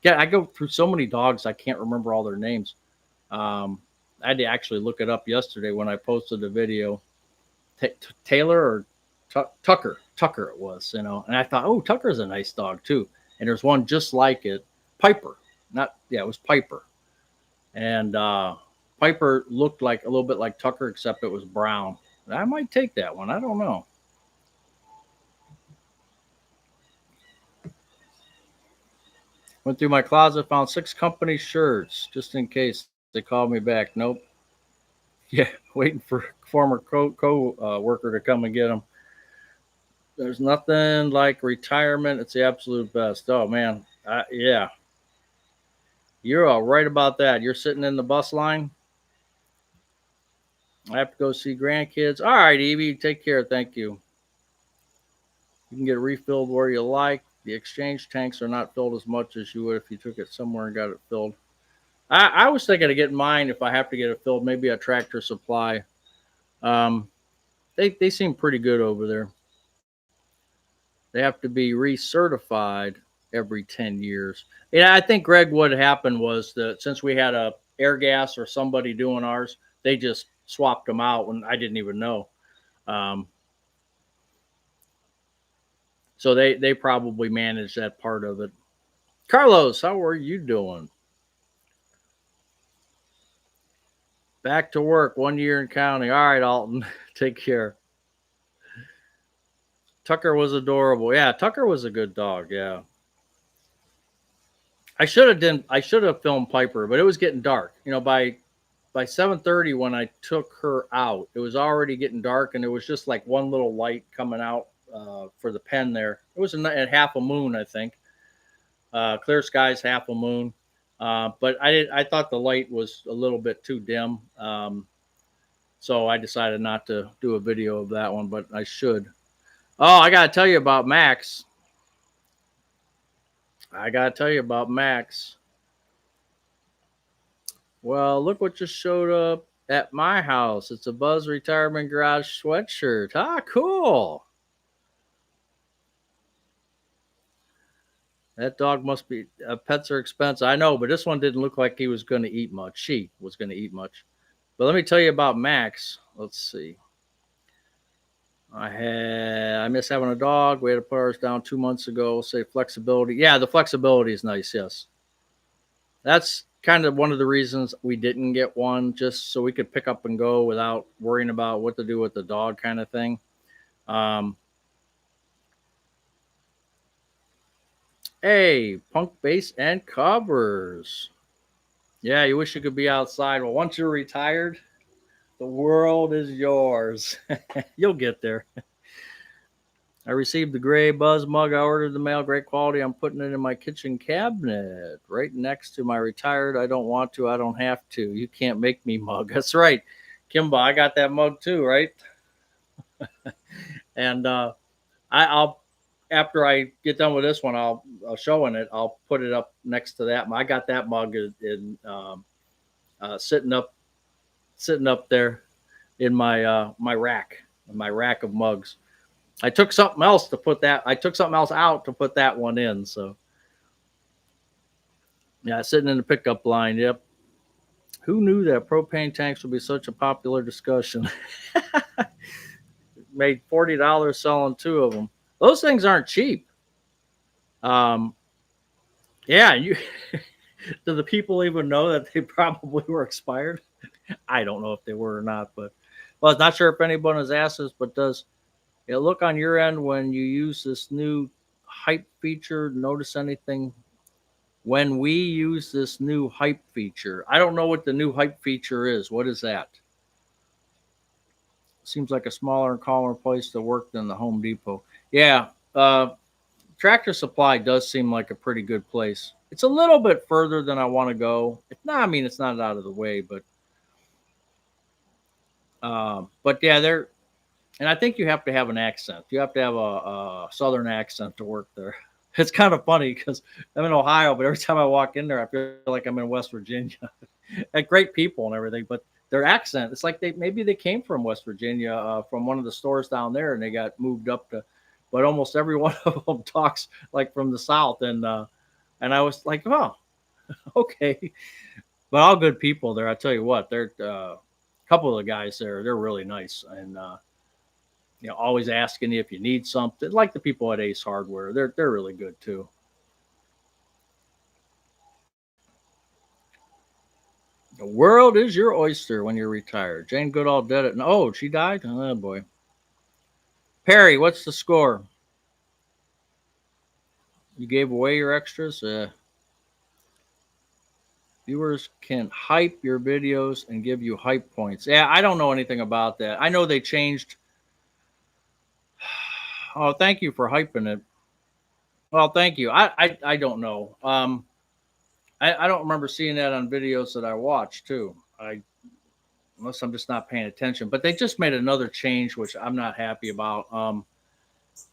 Yeah, I go through so many dogs I can't remember all their names. I had to actually look it up yesterday when I posted the video. Taylor or Tucker it was, and I thought, oh, Tucker's a nice dog too. And there's one just like it, Piper. It was Piper. And Piper looked like a little bit like Tucker, except it was brown. I might take that one. I don't know. Went through my closet, found 6 company shirts just in case they called me back. Nope. Yeah, waiting for former co-worker to come and get them. There's nothing like retirement. It's the absolute best. Oh, man. Yeah. You're all right about that. You're sitting in the bus line. I have to go see grandkids. All right, Evie, take care. Thank you. You can get it refilled where you like. The exchange tanks are not filled as much as you would if you took it somewhere and got it filled. I was thinking of getting mine if I have to get it filled, maybe a Tractor Supply. They seem pretty good over there. They have to be recertified every 10 years. Yeah, I think, Greg, what happened was that since we had a air gas or somebody doing ours, they just swapped them out when I didn't even know. Um, so they probably managed that part of it. Carlos, how are you doing? Back to work, 1 year in counting. All right, Alton, take care. Tucker was adorable. Yeah, Tucker was a good dog. Yeah. I should have filmed Piper, but it was getting dark. By 7:30 when I took her out, it was already getting dark, and there was just like one little light coming out for the pen there. It was a half a moon, I think. Clear skies, half a moon. But I thought the light was a little bit too dim, so I decided not to do a video of that one. But I should. Oh, I gotta tell you about Max. I gotta tell you about Max. Well, look what just showed up at my house. It's a Buzz Retirement Garage sweatshirt. Ah, cool. That dog must be, pets are expensive. I know, but this one didn't look like he was going to eat much. She was going to eat much. But let me tell you about Max. Let's see. I miss having a dog. We had to put ours down 2 months ago. Say flexibility. Yeah, the flexibility is nice. Yes. That's kind of one of the reasons we didn't get one, just so we could pick up and go without worrying about what to do with the dog, kind of thing. Um, hey, punk bass and covers. Yeah, you wish you could be outside. Well, once you're retired, the world is yours. You'll get there. I received the gray Buzz mug I ordered in the mail. Great quality. I'm putting it in my kitchen cabinet right next to my retired. I don't want to. I don't have to. You can't make me mug. That's right. Kimba, I got that mug too, right? And I'll after I get done with this one, I'll showing it. I'll put it up next to that. I got that mug in sitting up there in my rack of mugs. I took something else out to put that one in. So yeah, sitting in the pickup line. Yep. Who knew that propane tanks would be such a popular discussion? Made $40 selling two of them. Those things aren't cheap. Yeah, you do the people even know that they probably were expired? I don't know if they were or not, but well, not sure if anyone has asked this, but does it look on your end when you use this new hype feature? Notice anything when we use this new hype feature? I don't know what the new hype feature is. What is that? Seems like a smaller and calmer place to work than the Home Depot. Yeah, Tractor Supply does seem like a pretty good place. It's a little bit further than I want to go. It's not. I mean, it's not out of the way, but yeah, they're. And I think you have to have an accent. You have to have a southern accent to work there. It's kind of funny because I'm in Ohio, but every time I walk in there, I feel like I'm in West Virginia. And great people and everything, but their accent, it's like they came from West Virginia, from one of the stores down there, and they got moved up to. But almost every one of them talks like from the South, and I was like, oh, okay. But all good people there. I tell you what, they're a couple of the guys there. They're really nice, and always asking you if you need something. Like the people at Ace Hardware, they're really good too. The world is your oyster when you're retired. Jane Goodall did it. And, oh, she died? Oh, boy. Perry, what's the score? You gave away your extras? Viewers can hype your videos and give you hype points. Yeah, I don't know anything about that. I know they changed. Oh, thank you for hyping it. Well, thank you. I don't know. I don't remember seeing that on videos that I watched too. Unless I'm just not paying attention. But they just made another change, which I'm not happy about.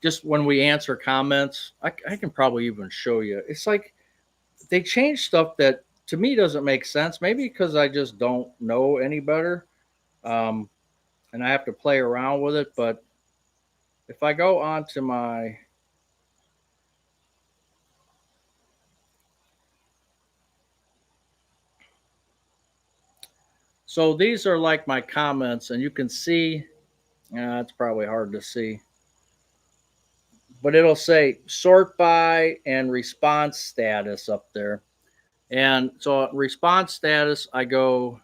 Just when we answer comments, I can probably even show you. It's like they changed stuff that to me doesn't make sense. Maybe because I just don't know any better, and I have to play around with it. But if I go onto my So these are like my comments, and you can see, it's probably hard to see, but it'll say sort by and response status up there. And so response status, I go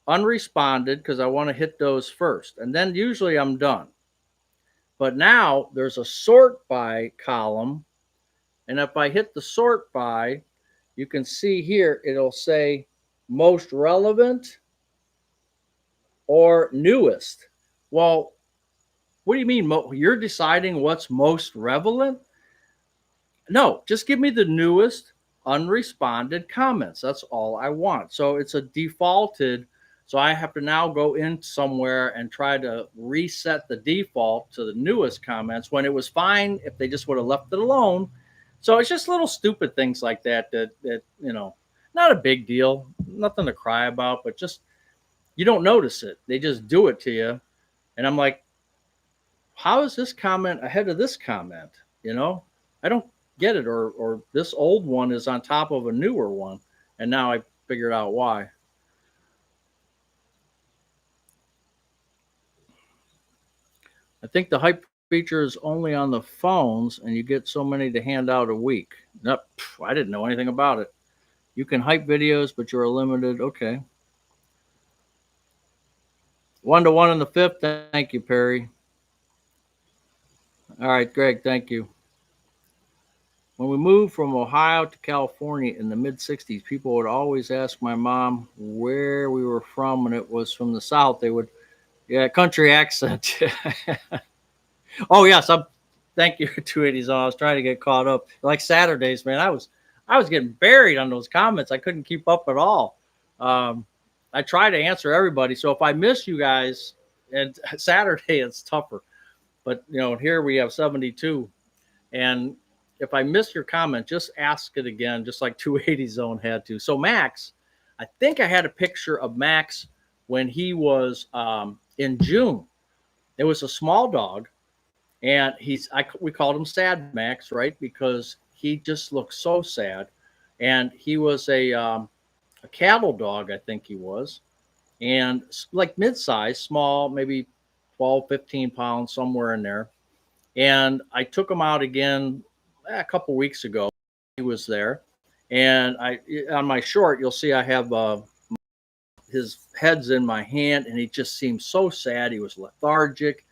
unresponded because I want to hit those first. And then usually I'm done. But now there's a sort by column. And if I hit the sort by, you can see here, it'll say most relevant or newest. Well, what do you mean? You're deciding what's most relevant? No, just give me the newest unresponded comments. That's all I want. So it's a defaulted. So I have to now go in somewhere and try to reset the default to the newest comments when it was fine if they just would have left it alone. So it's just little stupid things like that, not a big deal, nothing to cry about, but just you don't notice it. They just do it to you. And I'm like, how is this comment ahead of this comment? I don't get it. Or this old one is on top of a newer one. And now I figured out why. I think the hype feature is only on the phones and you get so many to hand out a week. Nope, I didn't know anything about it. You can hype videos, but you're limited. Okay. 1-to-1 in the fifth. Thank you, Perry. All right, Greg, thank you. When we moved from Ohio to California in the mid-'60s, people would always ask my mom where we were from when it was from the South. They would, country accent. Oh, yes. Thank you, 280s. I was trying to get caught up. Like Saturdays, man, I was getting buried on those comments. I couldn't keep up at all. I try to answer everybody. So if I miss you guys, and Saturday, it's tougher. But, here we have 72. And if I miss your comment, just ask it again, just like 280 Zone had to. So Max, I think I had a picture of Max when he was in June. It was a small dog, and we called him Sad Max, right? Because he just looked so sad. And he was a cattle dog, I think he was, and like mid-size, small, maybe 12, 15 pounds, somewhere in there. And I took him out again a couple weeks ago. He was there, and on my short, you'll see I have his head's in my hand, and he just seemed so sad. He was lethargic.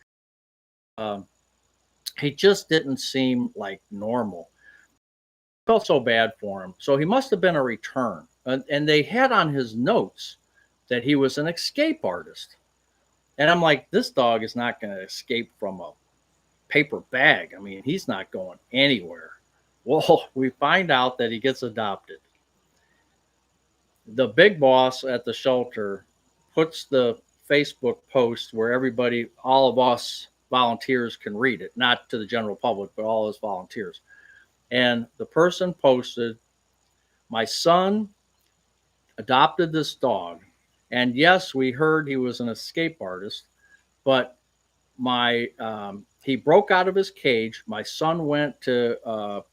He just didn't seem like normal. I felt so bad for him. So he must have been a return, and they had on his notes that he was an escape artist. And I'm like, this dog is not going to escape from a paper bag. I mean, he's not going anywhere. Well, we find out that he gets adopted. The big boss at the shelter puts the Facebook post where all of us volunteers can read it, not to the general public, but all his volunteers. And the person posted, my son adopted this dog. And yes, we heard he was an escape artist, but he broke out of his cage. My son went to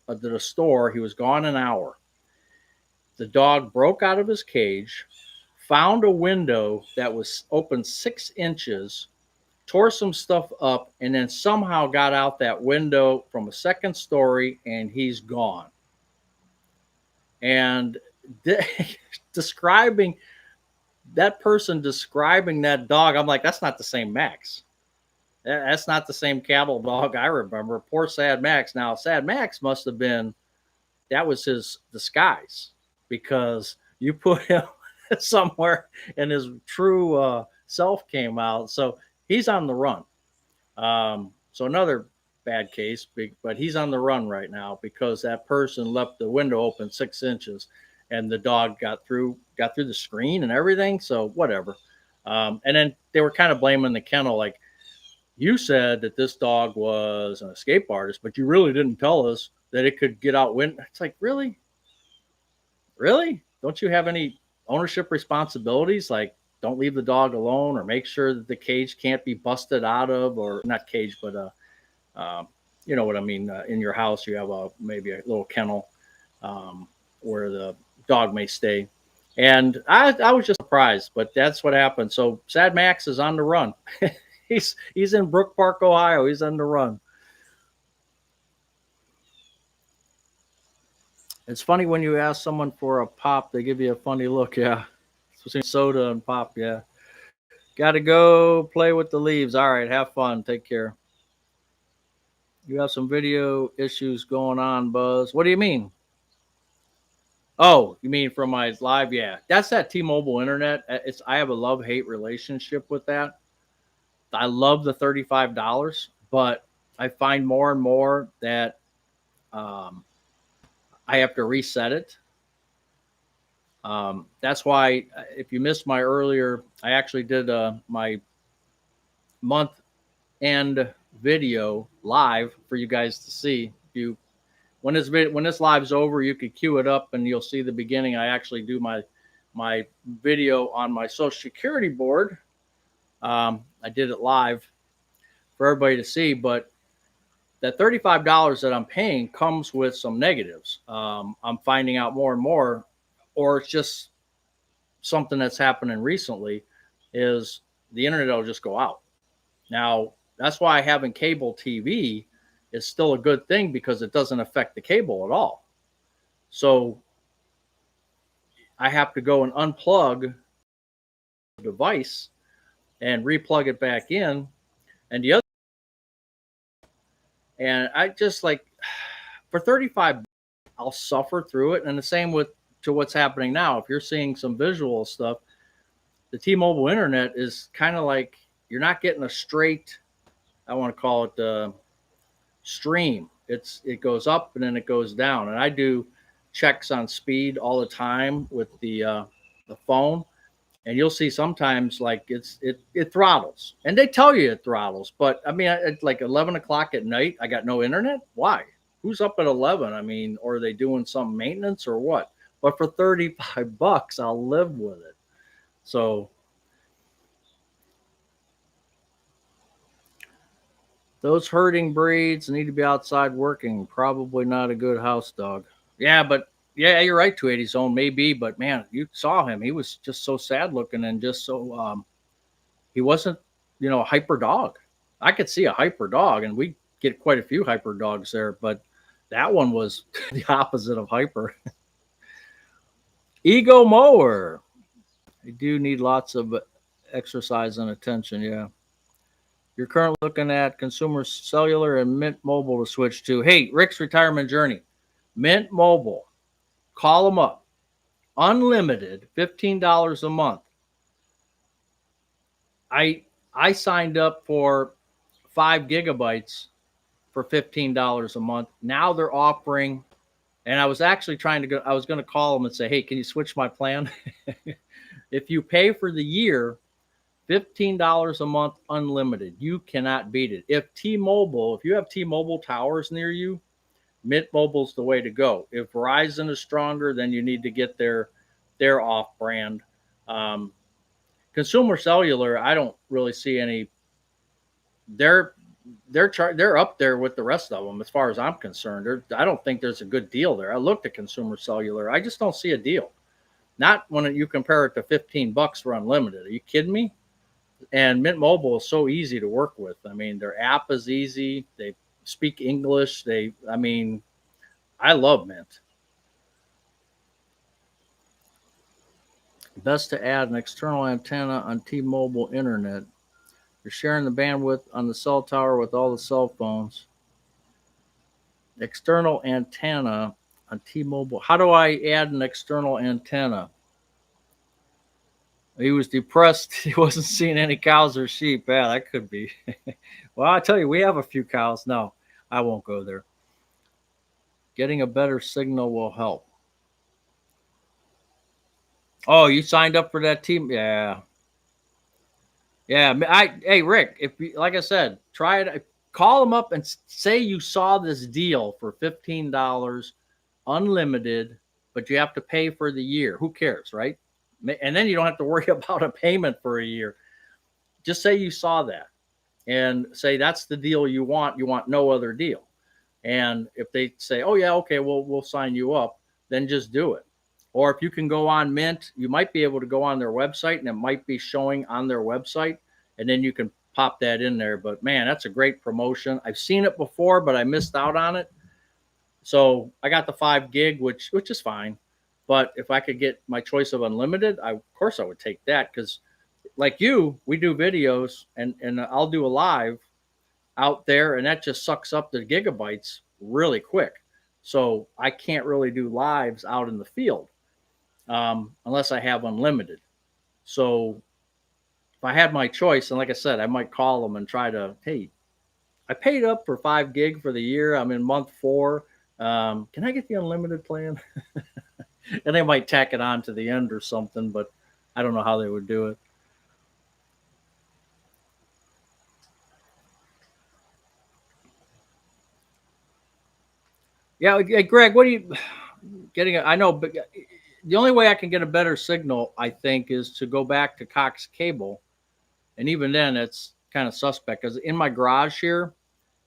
the store. He was gone an hour. The dog broke out of his cage, found a window that was open 6 inches, tore some stuff up, and then somehow got out that window from a second story, and he's gone. And describing that dog, I'm like, that's not the same Max. That's not the same cattle dog I remember. Poor Sad Max. Now, Sad Max must have been, that was his disguise, because you put him somewhere and his true self came out. So he's on the run. So another bad case, but he's on the run right now because that person left the window open 6 inches and the dog got through the screen and everything. So whatever. And then they were kind of blaming the kennel, like, you said that this dog was an escape artist, but you really didn't tell us that it could get out wind. It's like, really? Really? Don't you have any ownership responsibilities? Like, don't leave the dog alone, or make sure that the cage can't be busted out of, or not cage, but you know what I mean. In your house, you have maybe a little kennel where the dog may stay. And I was just surprised, but that's what happened. So Sad Max is on the run. He's in Brook Park, Ohio. He's on the run. It's funny when you ask someone for a pop, they give you a funny look. Yeah, it's between soda and pop. Yeah, got to go play with the leaves. All right, have fun. Take care. You have some video issues going on, Buzz. What do you mean? Oh, you mean from my live? Yeah, that's that T-Mobile internet. It's I have a love-hate relationship with that. I love the $35, but I find more and more that um, I have to reset it. That's why, if you missed my earlier, I actually did my month end video live for you guys to see. If you when this live's over, you could queue it up and you'll see the beginning. I actually do my video on my Social Security board. I did it live for everybody to see, but that $35 that I'm paying comes with some negatives. I'm finding out more and more, or it's just something that's happening recently, is the internet will just go out. Now, that's why having cable TV is still a good thing because it doesn't affect the cable at all. So I have to go and unplug the device and replug it back in. And the other, and I just like for 35, I'll suffer through it. And the same with to what's happening now. If you're seeing some visual stuff, the T-Mobile internet is kind of like you're not getting a straight, I want to call it stream. It goes up and then it goes down. And I do checks on speed all the time with the phone, and you'll see sometimes like it throttles, and they tell you it throttles. But I mean, it's like 11 o'clock at night. I got no internet. Why? Who's up at 11? I mean, or are they doing some maintenance or what? But for $35, I'll live with it. So those herding breeds need to be outside working. Probably not a good house dog. Yeah, but yeah, you're right. 280 zone maybe, but man, you saw him. He was just so sad looking and just so he wasn't, a hyper dog. I could see a hyper dog, and we get quite a few hyper dogs there, but that one was the opposite of hyper. Ego mower. They do need lots of exercise and attention. Yeah. You're currently looking at Consumer Cellular and Mint Mobile to switch to. Hey, Rick's retirement journey. Mint Mobile. Call them up. Unlimited, $15 a month. I signed up for 5 GB for $15 a month. Now they're offering, and I was actually I was going to call them and say, hey, can you switch my plan? If you pay for the year, $15 a month unlimited. You cannot beat it. If you have T-Mobile towers near you, Mint Mobile's the way to go. If Verizon is stronger, then you need to get their off brand. Consumer Cellular, I don't really see any. They're up there with the rest of them as far as I'm concerned. I don't think there's a good deal there. I looked at Consumer Cellular. I just don't see a deal. Not when you compare it to $15 for unlimited. Are you kidding me? And Mint Mobile is so easy to work with. I mean, their app is easy. They speak English. I love Mint. Best to add an external antenna on T-Mobile internet. You're sharing the bandwidth on the cell tower with all the cell phones. External antenna on T-Mobile. How do I add an external antenna? He was depressed. He wasn't seeing any cows or sheep. Yeah, that could be. Well, I tell you, we have a few cows. No, I won't go there. Getting a better signal will help. Oh, you signed up for that team? Yeah. Yeah. Hey, Rick, like I said, try it. Call them up and say you saw this deal for $15 unlimited, but you have to pay for the year. Who cares, right? And then you don't have to worry about a payment for a year. Just say you saw that and say that's the deal you want. You want no other deal. And if they say, oh, yeah, okay, we'll sign you up, then just do it. Or if you can go on Mint, you might be able to go on their website and it might be showing on their website. And then you can pop that in there. But man, that's a great promotion. I've seen it before, but I missed out on it. So I got the 5 gig, which is fine. But if I could get my choice of unlimited, of course I would take that, because like you, we do videos and I'll do a live out there and that just sucks up the gigabytes really quick. So I can't really do lives out in the field unless I have unlimited. So if I had my choice, and like I said, I might call them and try to, hey, I paid up for 5 gig for the year. I'm in month 4. Can I get the unlimited plan? And they might tack it on to the end or something, but I don't know how they would do it. Yeah, hey, Greg, what are you getting? I know, but the only way I can get a better signal, I think, is to go back to Cox Cable. And even then, it's kind of suspect, because in my garage here,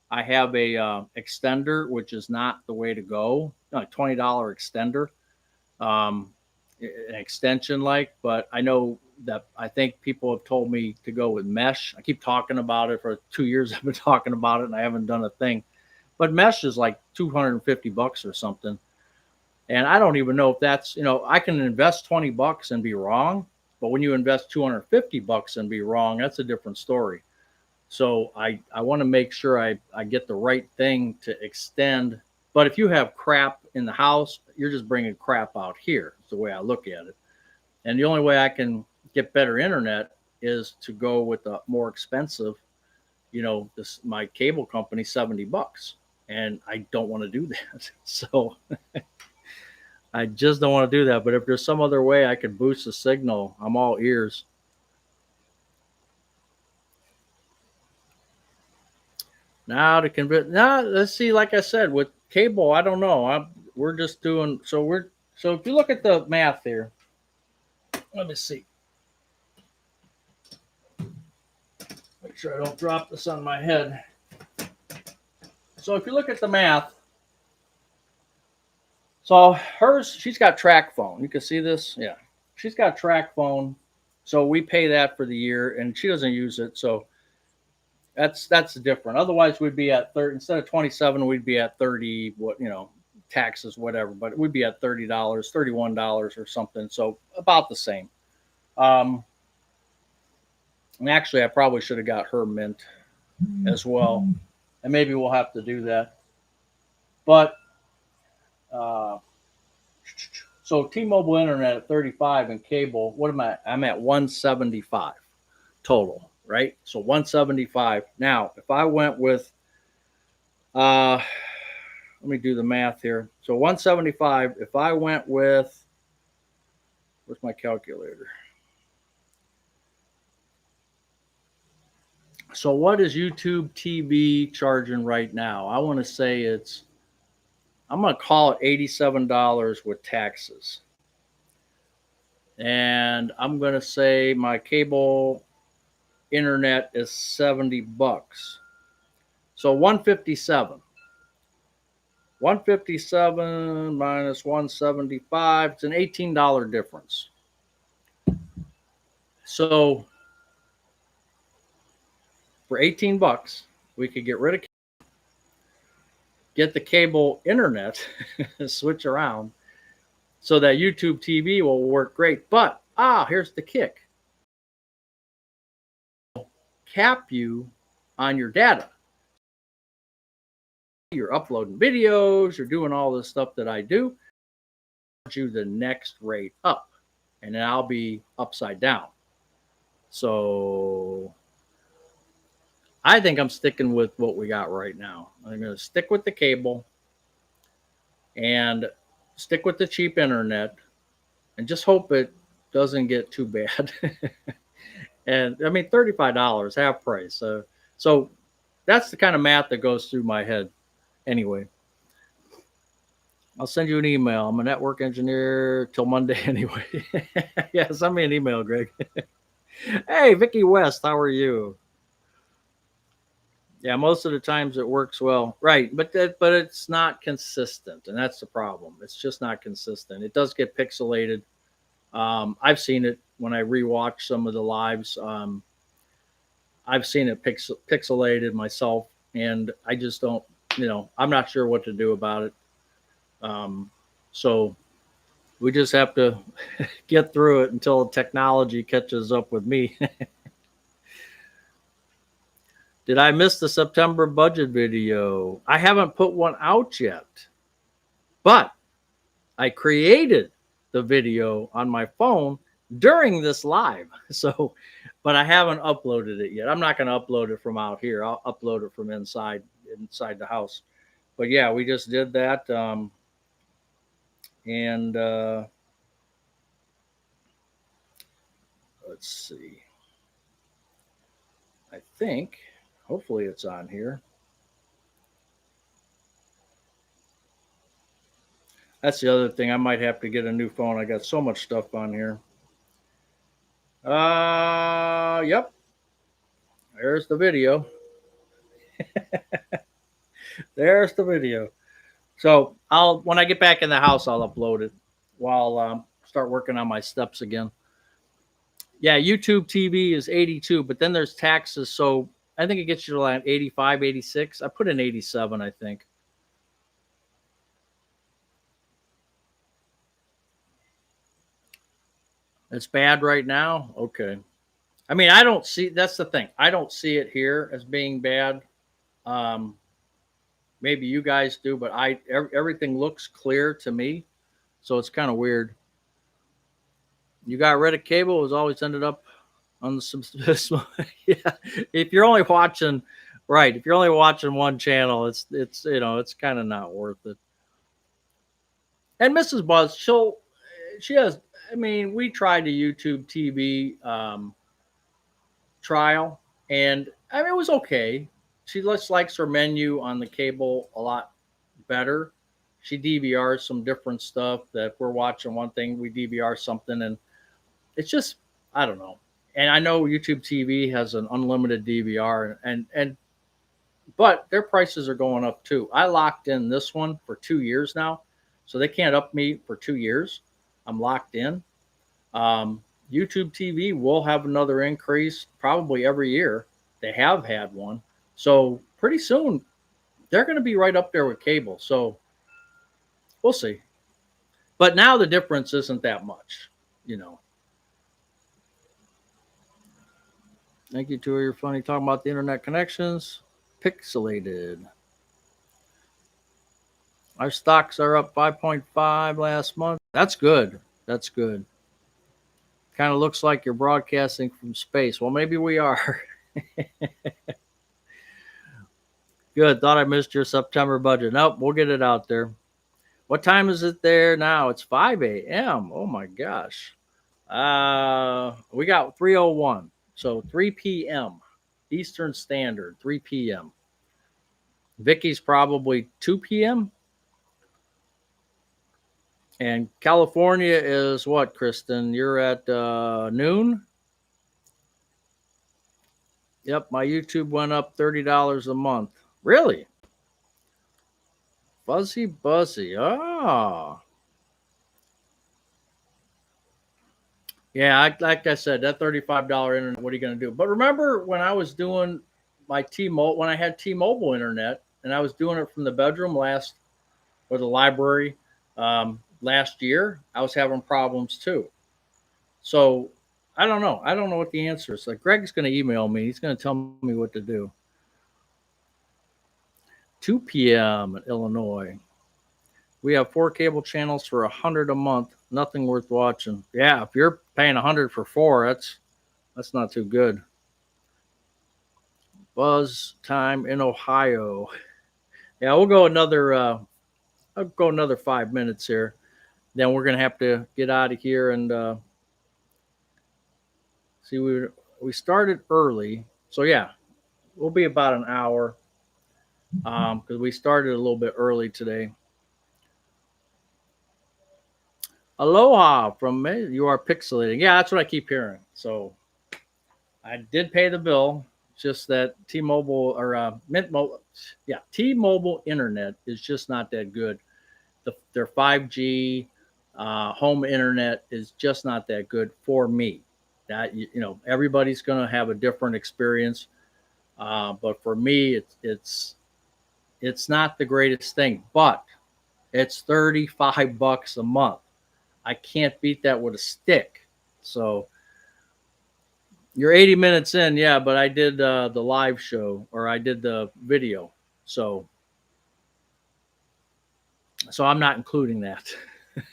I have a extender, which is not the way to go. A $20 extender, an extension but I know that I think people have told me to go with mesh. I keep talking about it for 2 years. I've been talking about it and I haven't done a thing. But mesh is like $250 or something. And I don't even know if that's, I can invest $20 and be wrong. But when you invest $250 and be wrong, that's a different story. So I want to make sure I get the right thing to extend. But if you have crap in the house, you're just bringing crap out here. It's the way I look at it. And the only way I can get better internet is to go with a more expensive, my cable company, $70. And I don't want to do that. So I just don't want to do that. But if there's some other way I could boost the signal, I'm all ears. Now to convert. Now let's see. Like I said, with cable, I don't know. We're just doing. So if you look at the math here, let me see. Make sure I don't drop this on my head. So if you look at the math, so hers, she's got track phone. You can see this. Yeah, she's got track phone. So we pay that for the year, and she doesn't use it. So that's different. Otherwise, we'd be at 30 instead of 27. We'd be at 30. Taxes, whatever. But we'd be at $30, $31 or something. So about the same. And actually, I probably should have got her Mint as well, and maybe we'll have to do that. But so T-Mobile internet at 35 and cable. What am I? I'm at 175 total. Right? So 175. Now, if I went with, let me do the math here. So 175, if I went with, where's my calculator? So what is YouTube TV charging right now? I want to say I'm going to call it $87 with taxes. And I'm going to say my cable internet is $70. So 157. 157 minus 175. It's an $18 difference. So for $18, we could get rid of get the cable internet, switch around, so that YouTube TV will work great. But here's the kick. Cap you on your data. You're uploading videos, you're doing all this stuff that I do, you the next rate up, and then I'll be upside down. So I think I'm sticking with what we got right now. I'm going to stick with the cable and stick with the cheap internet and just hope it doesn't get too bad. And I mean, $35, half price. So that's the kind of math that goes through my head. Anyway, I'll send you an email. I'm a network engineer till Monday anyway. Yeah, send me an email, Greg. Hey, Vicky West, how are you? Yeah, most of the times it works well. Right, but it's not consistent, and that's the problem. It's just not consistent. It does get pixelated. I've seen it when I rewatch some of the lives. I've seen it pixelated myself, and I just don't. I'm not sure what to do about it. So we just have to get through it until technology catches up with me. Did I miss the September budget video? I haven't put one out yet, but I created the video on my phone during this live. So, but I haven't uploaded it yet. I'm not going to upload it from out here. I'll upload it from inside the house. But yeah, we just did that. And let's see. I think, hopefully it's on here. That's the other thing. I might have to get a new phone. I got so much stuff on here. Yep. There's the video. There's the video. So when I get back in the house, I'll upload it while start working on my steps again. Yeah, YouTube TV is 82, but then there's taxes. So I think it gets you to like 85, 86. I put in 87, I think. It's bad right now. Okay. I mean, I don't see, that's the thing. I don't see it here as being bad. Maybe you guys do, but everything looks clear to me. So it's kind of weird. You got rid of cable, it was always ended up on the yeah. If you're only watching, right, if you're only watching one channel, it's it's kind of not worth it. And Mrs. Buzz, she has, I mean, we tried a YouTube TV trial, and I mean, it was okay. She just likes her menu on the cable a lot better. She DVRs some different stuff that if we're watching one thing, we DVR something, and it's just, I don't know. And I know YouTube TV has an unlimited DVR, but their prices are going up too. I locked in this one for 2 years now, so they can't up me for 2 years. I'm locked in. YouTube TV will have another increase probably every year. They have had one. So pretty soon they're going to be right up there with cable. So we'll see. But now the difference isn't that much, Thank you, Tua. You're funny talking about the internet connections. Pixelated. Our stocks are up 5.5 last month. That's good. That's good. Kind of looks like you're broadcasting from space. Well, maybe we are. Good. Thought I missed your September budget. Nope, we'll get it out there. What time is it there now? It's 5 a.m. Oh my gosh. We got 3:01. So 3 p.m. Eastern Standard, 3 p.m. Vicky's probably 2 p.m. And California is what, Kristen? You're at noon? Yep, my YouTube went up $30 a month. Really? Fuzzy Buzzy. Ah. Yeah, like I said, that $35 internet, what are you going to do? But remember when I was doing my T-Mobile, when I had T-Mobile internet, and I was doing it from the bedroom or the library last year, I was having problems too. So I don't know. I don't know what the answer is. Like Greg's going to email me. He's going to tell me what to do. 2 p.m. in Illinois. We have 4 cable channels for $100 a month. Nothing worth watching. Yeah, if you're paying $100 for 4, that's not too good. Buzz time in Ohio. Yeah, we'll go I'll go another 5 minutes here. Then we're gonna have to get out of here and see. We started early, so yeah, we'll be about an hour because we started a little bit early today. Aloha from me. You are pixelating. Yeah, that's what I keep hearing. So I did pay the bill. just that T-Mobile or Mint Mobile, yeah, T-Mobile internet is just not that good. Their 5G home internet is just not that good for me. That everybody's going to have a different experience, but for me, it's not the greatest thing. But it's $35 a month. I can't beat that with a stick. So you're 80 minutes in, yeah, but I did the live show, or I did the video. So I'm not including that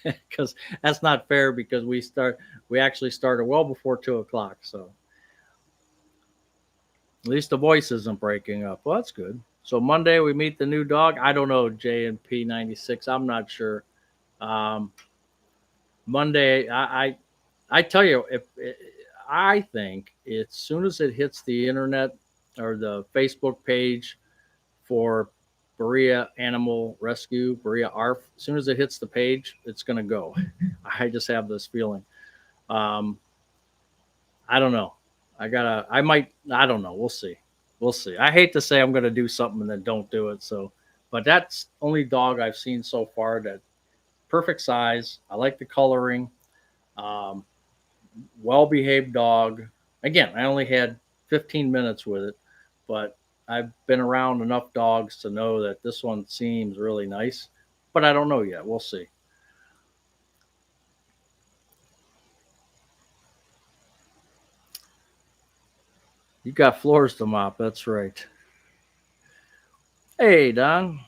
because that's not fair, because we actually started well before 2:00. So at least the voice isn't breaking up. Well, that's good. So Monday we meet the new dog. I don't know, JNP 96. I'm not sure. Monday, I tell you, if I think as soon as it hits the internet or the Facebook page for Berea Animal Rescue, Berea ARF, as soon as it hits the page, it's going to go. I just have this feeling. I don't know. I don't know. We'll see. I hate to say I'm going to do something and then don't do it. So, but that's only dog I've seen so far that perfect size. I like the coloring. Well-behaved dog. Again, I only had 15 minutes with it, but I've been around enough dogs to know that this one seems really nice, but I don't know yet. We'll see. You got floors to mop. That's right. Hey, Don.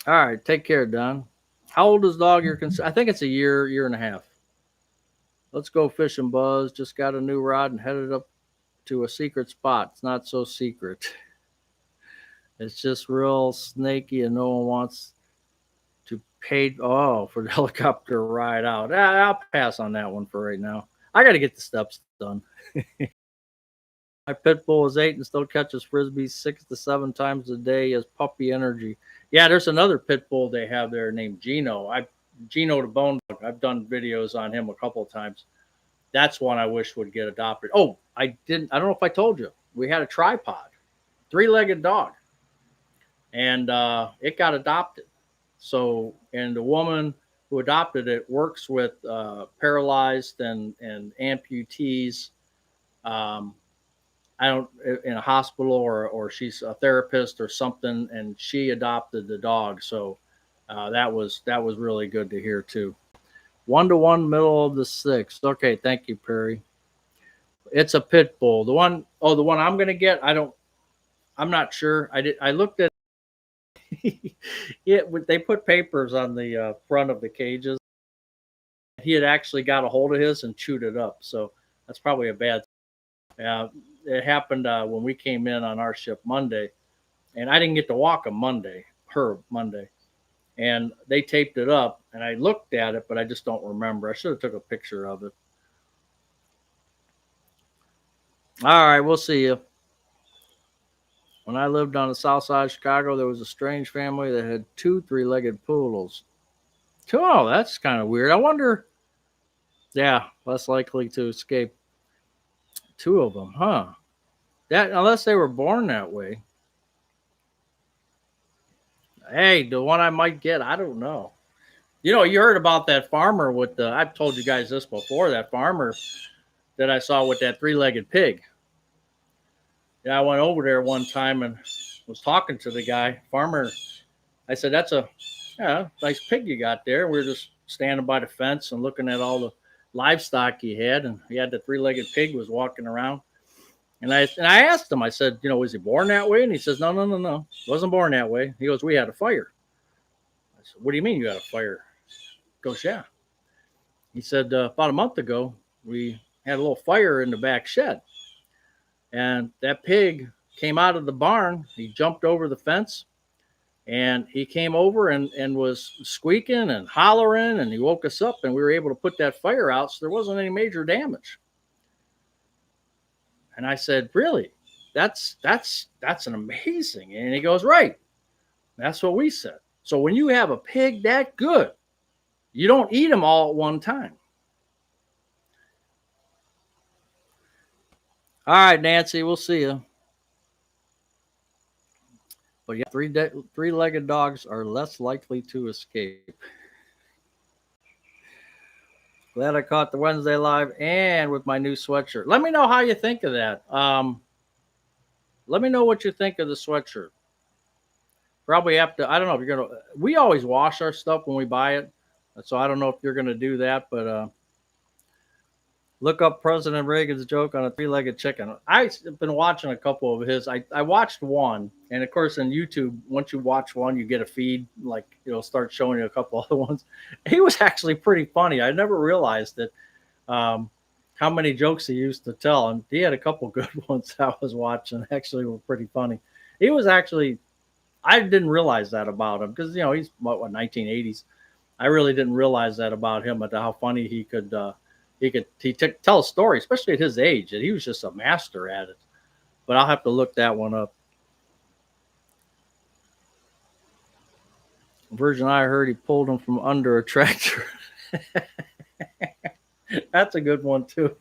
All right. Take care, Don. How old is dog you're I think it's a year and a half. Let's go fishing, Buzz. Just got a new rod and headed up to a secret spot. It's not so secret. It's just real snaky and no one wants to pay for the helicopter ride out. I'll pass on that one for right now. I got to get the steps done. My pit bull is 8 and still catches frisbees 6 to 7 times a day as puppy energy. Yeah, there's another pit bull they have there named Gino. Gino the Bone Dog. I've done videos on him a couple of times. That's one I wish would get adopted. Oh, I don't know if I told you. We had a tripod, 3-legged dog, and it got adopted. So, and the woman who adopted it works with paralyzed and amputees. In a hospital, or she's a therapist or something, and she adopted the dog. So that was really good to hear too. 1-to-1, middle of the 6th. Okay, thank you, Perry. It's a pit bull. The one I'm gonna get. I'm not sure. I looked at it. They put papers on the front of the cages. He had actually got a hold of his and chewed it up. So that's probably a bad. It happened when we came in on our ship Monday, and I didn't get to walk him Monday, and they taped it up, and I looked at it, but I just don't remember. I should have took a picture of it. All right, we'll see you. When I lived on the south side of Chicago, there was a strange family that had 2 3-legged poodles. Oh, that's kind of weird. I wonder. Yeah, less likely to escape. 2 of them, huh? That, unless they were born that way. Hey, the one I might get, I don't know. You heard about that farmer with I've told you guys this before, that farmer that I saw with that 3-legged pig. Yeah, I went over there one time and was talking to the guy, farmer. I said, that's a nice pig you got there. We were just standing by the fence and looking at all the livestock he had, and he had the 3-legged pig was walking around. And I asked him, I said, was he born that way? And he says, no, wasn't born that way. He goes, we had a fire. I said, what do you mean you had a fire? He goes, yeah. He said, about a month ago, we had a little fire in the back shed. And that pig came out of the barn. He jumped over the fence, and he came over and was squeaking and hollering, and he woke us up, and we were able to put that fire out, so there wasn't any major damage. And I said, really? That's an amazing. And he goes, right. That's what we said. So when you have a pig that good, you don't eat them all at one time. All right, Nancy, we'll see you. But yeah, three-legged dogs are less likely to escape. Glad I caught the Wednesday live and with my new sweatshirt. Let me know how you think of that. Let me know what you think of the sweatshirt. Probably have to. I don't know if you're gonna. We always wash our stuff when we buy it, so I don't know if you're gonna do that. But look up President Reagan's joke on a three-legged chicken. I've been watching a couple of his. I watched one, and of course, on YouTube, once you watch one, you get a feed. Like it'll start showing you a couple other ones. He was actually pretty funny. I never realized it. How many jokes he used to tell, and he had a couple good ones I was watching. Actually, were pretty funny. He was actually. I didn't realize that about him because he's what 1980s. I really didn't realize that about him, but how funny he could tell a story, especially at his age. And he was just a master at it. But I'll have to look that one up. Version I heard he pulled him from under a tractor. That's a good one too.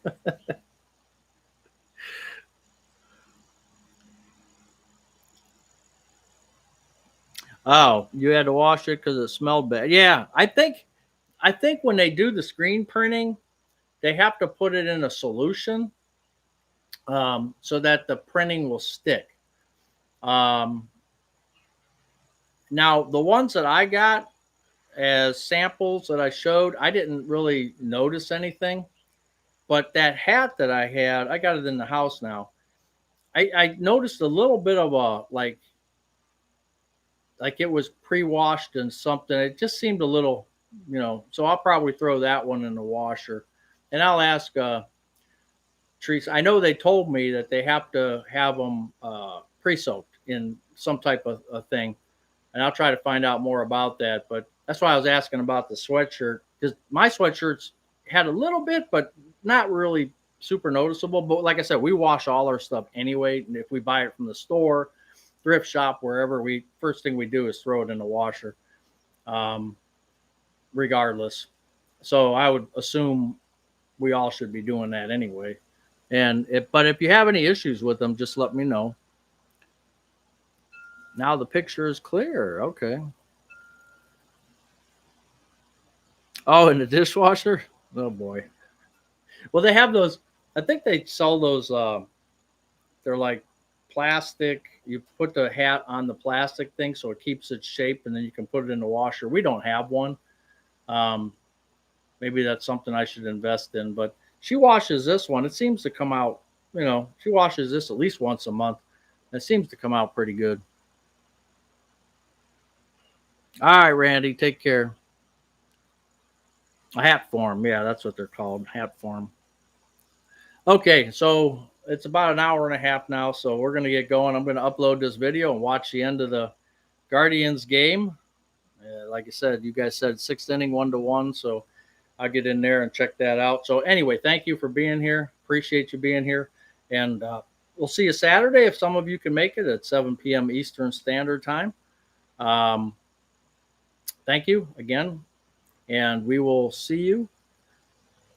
Oh, you had to wash it because it smelled bad. Yeah, I think when they do the screen printing, they have to put it in a solution so that the printing will stick. Now, the ones that I got as samples that I showed, I didn't really notice anything. But that hat that I had, I got it in the house now. I noticed a little bit of a like it was pre-washed and something. It just seemed a little, So I'll probably throw that one in the washer, and I'll ask Teresa. I know they told me that they have to have them pre-soaked in some type of a thing, and I'll try to find out more about that. But that's why I was asking about the sweatshirt because my sweatshirts had a little bit, but not really super noticeable. But like I said, we wash all our stuff anyway, and if we buy it from the store, thrift shop, wherever, first thing we do is throw it in the washer, regardless. So I would assume we all should be doing that anyway. But if you have any issues with them, just let me know. Now the picture is clear. Okay. Oh, in the dishwasher? Oh boy. Well, they have those. I think they sell those. They're like plastic. You put the hat on the plastic thing so it keeps its shape, and then you can put it in the washer. We don't have one. Maybe that's something I should invest in. But she washes this one. It seems to come out. She washes this at least once a month. It seems to come out pretty good. All right, Randy, take care. A hat form. Yeah, that's what they're called. Hat form. Okay, so it's about an hour and a half now, so we're going to get going. I'm going to upload this video and watch the end of the Guardians game. Like I said, you guys said 6th inning, 1-1, so I'll get in there and check that out. So anyway, thank you for being here. Appreciate you being here. And we'll see you Saturday if some of you can make it at 7 p.m. Eastern Standard Time. Thank you again, and we will see you.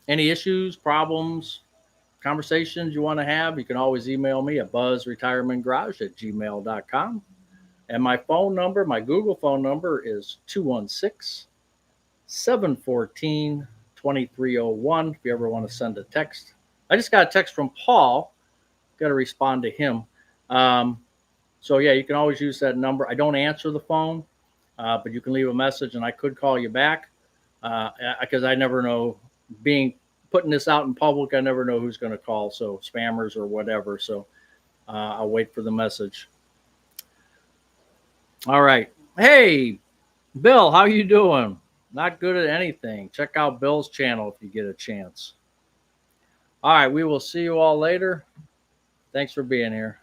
Any issues, problems, conversations you want to have, you can always email me at buzzretirementgarage@gmail.com. And my phone number, my Google phone number is 216-714-2301 if you ever want to send a text. I just got a text from Paul. Got to respond to him. So, yeah, you can always use that number. I don't answer the phone, but you can leave a message, and I could call you back because I never know. Putting this out in public, I never know who's going to call, so spammers or whatever. So I'll wait for the message. All right. Hey, Bill, how you doing? Not good at anything. Check out Bill's channel if you get a chance. All right, we will see you all later. Thanks for being here.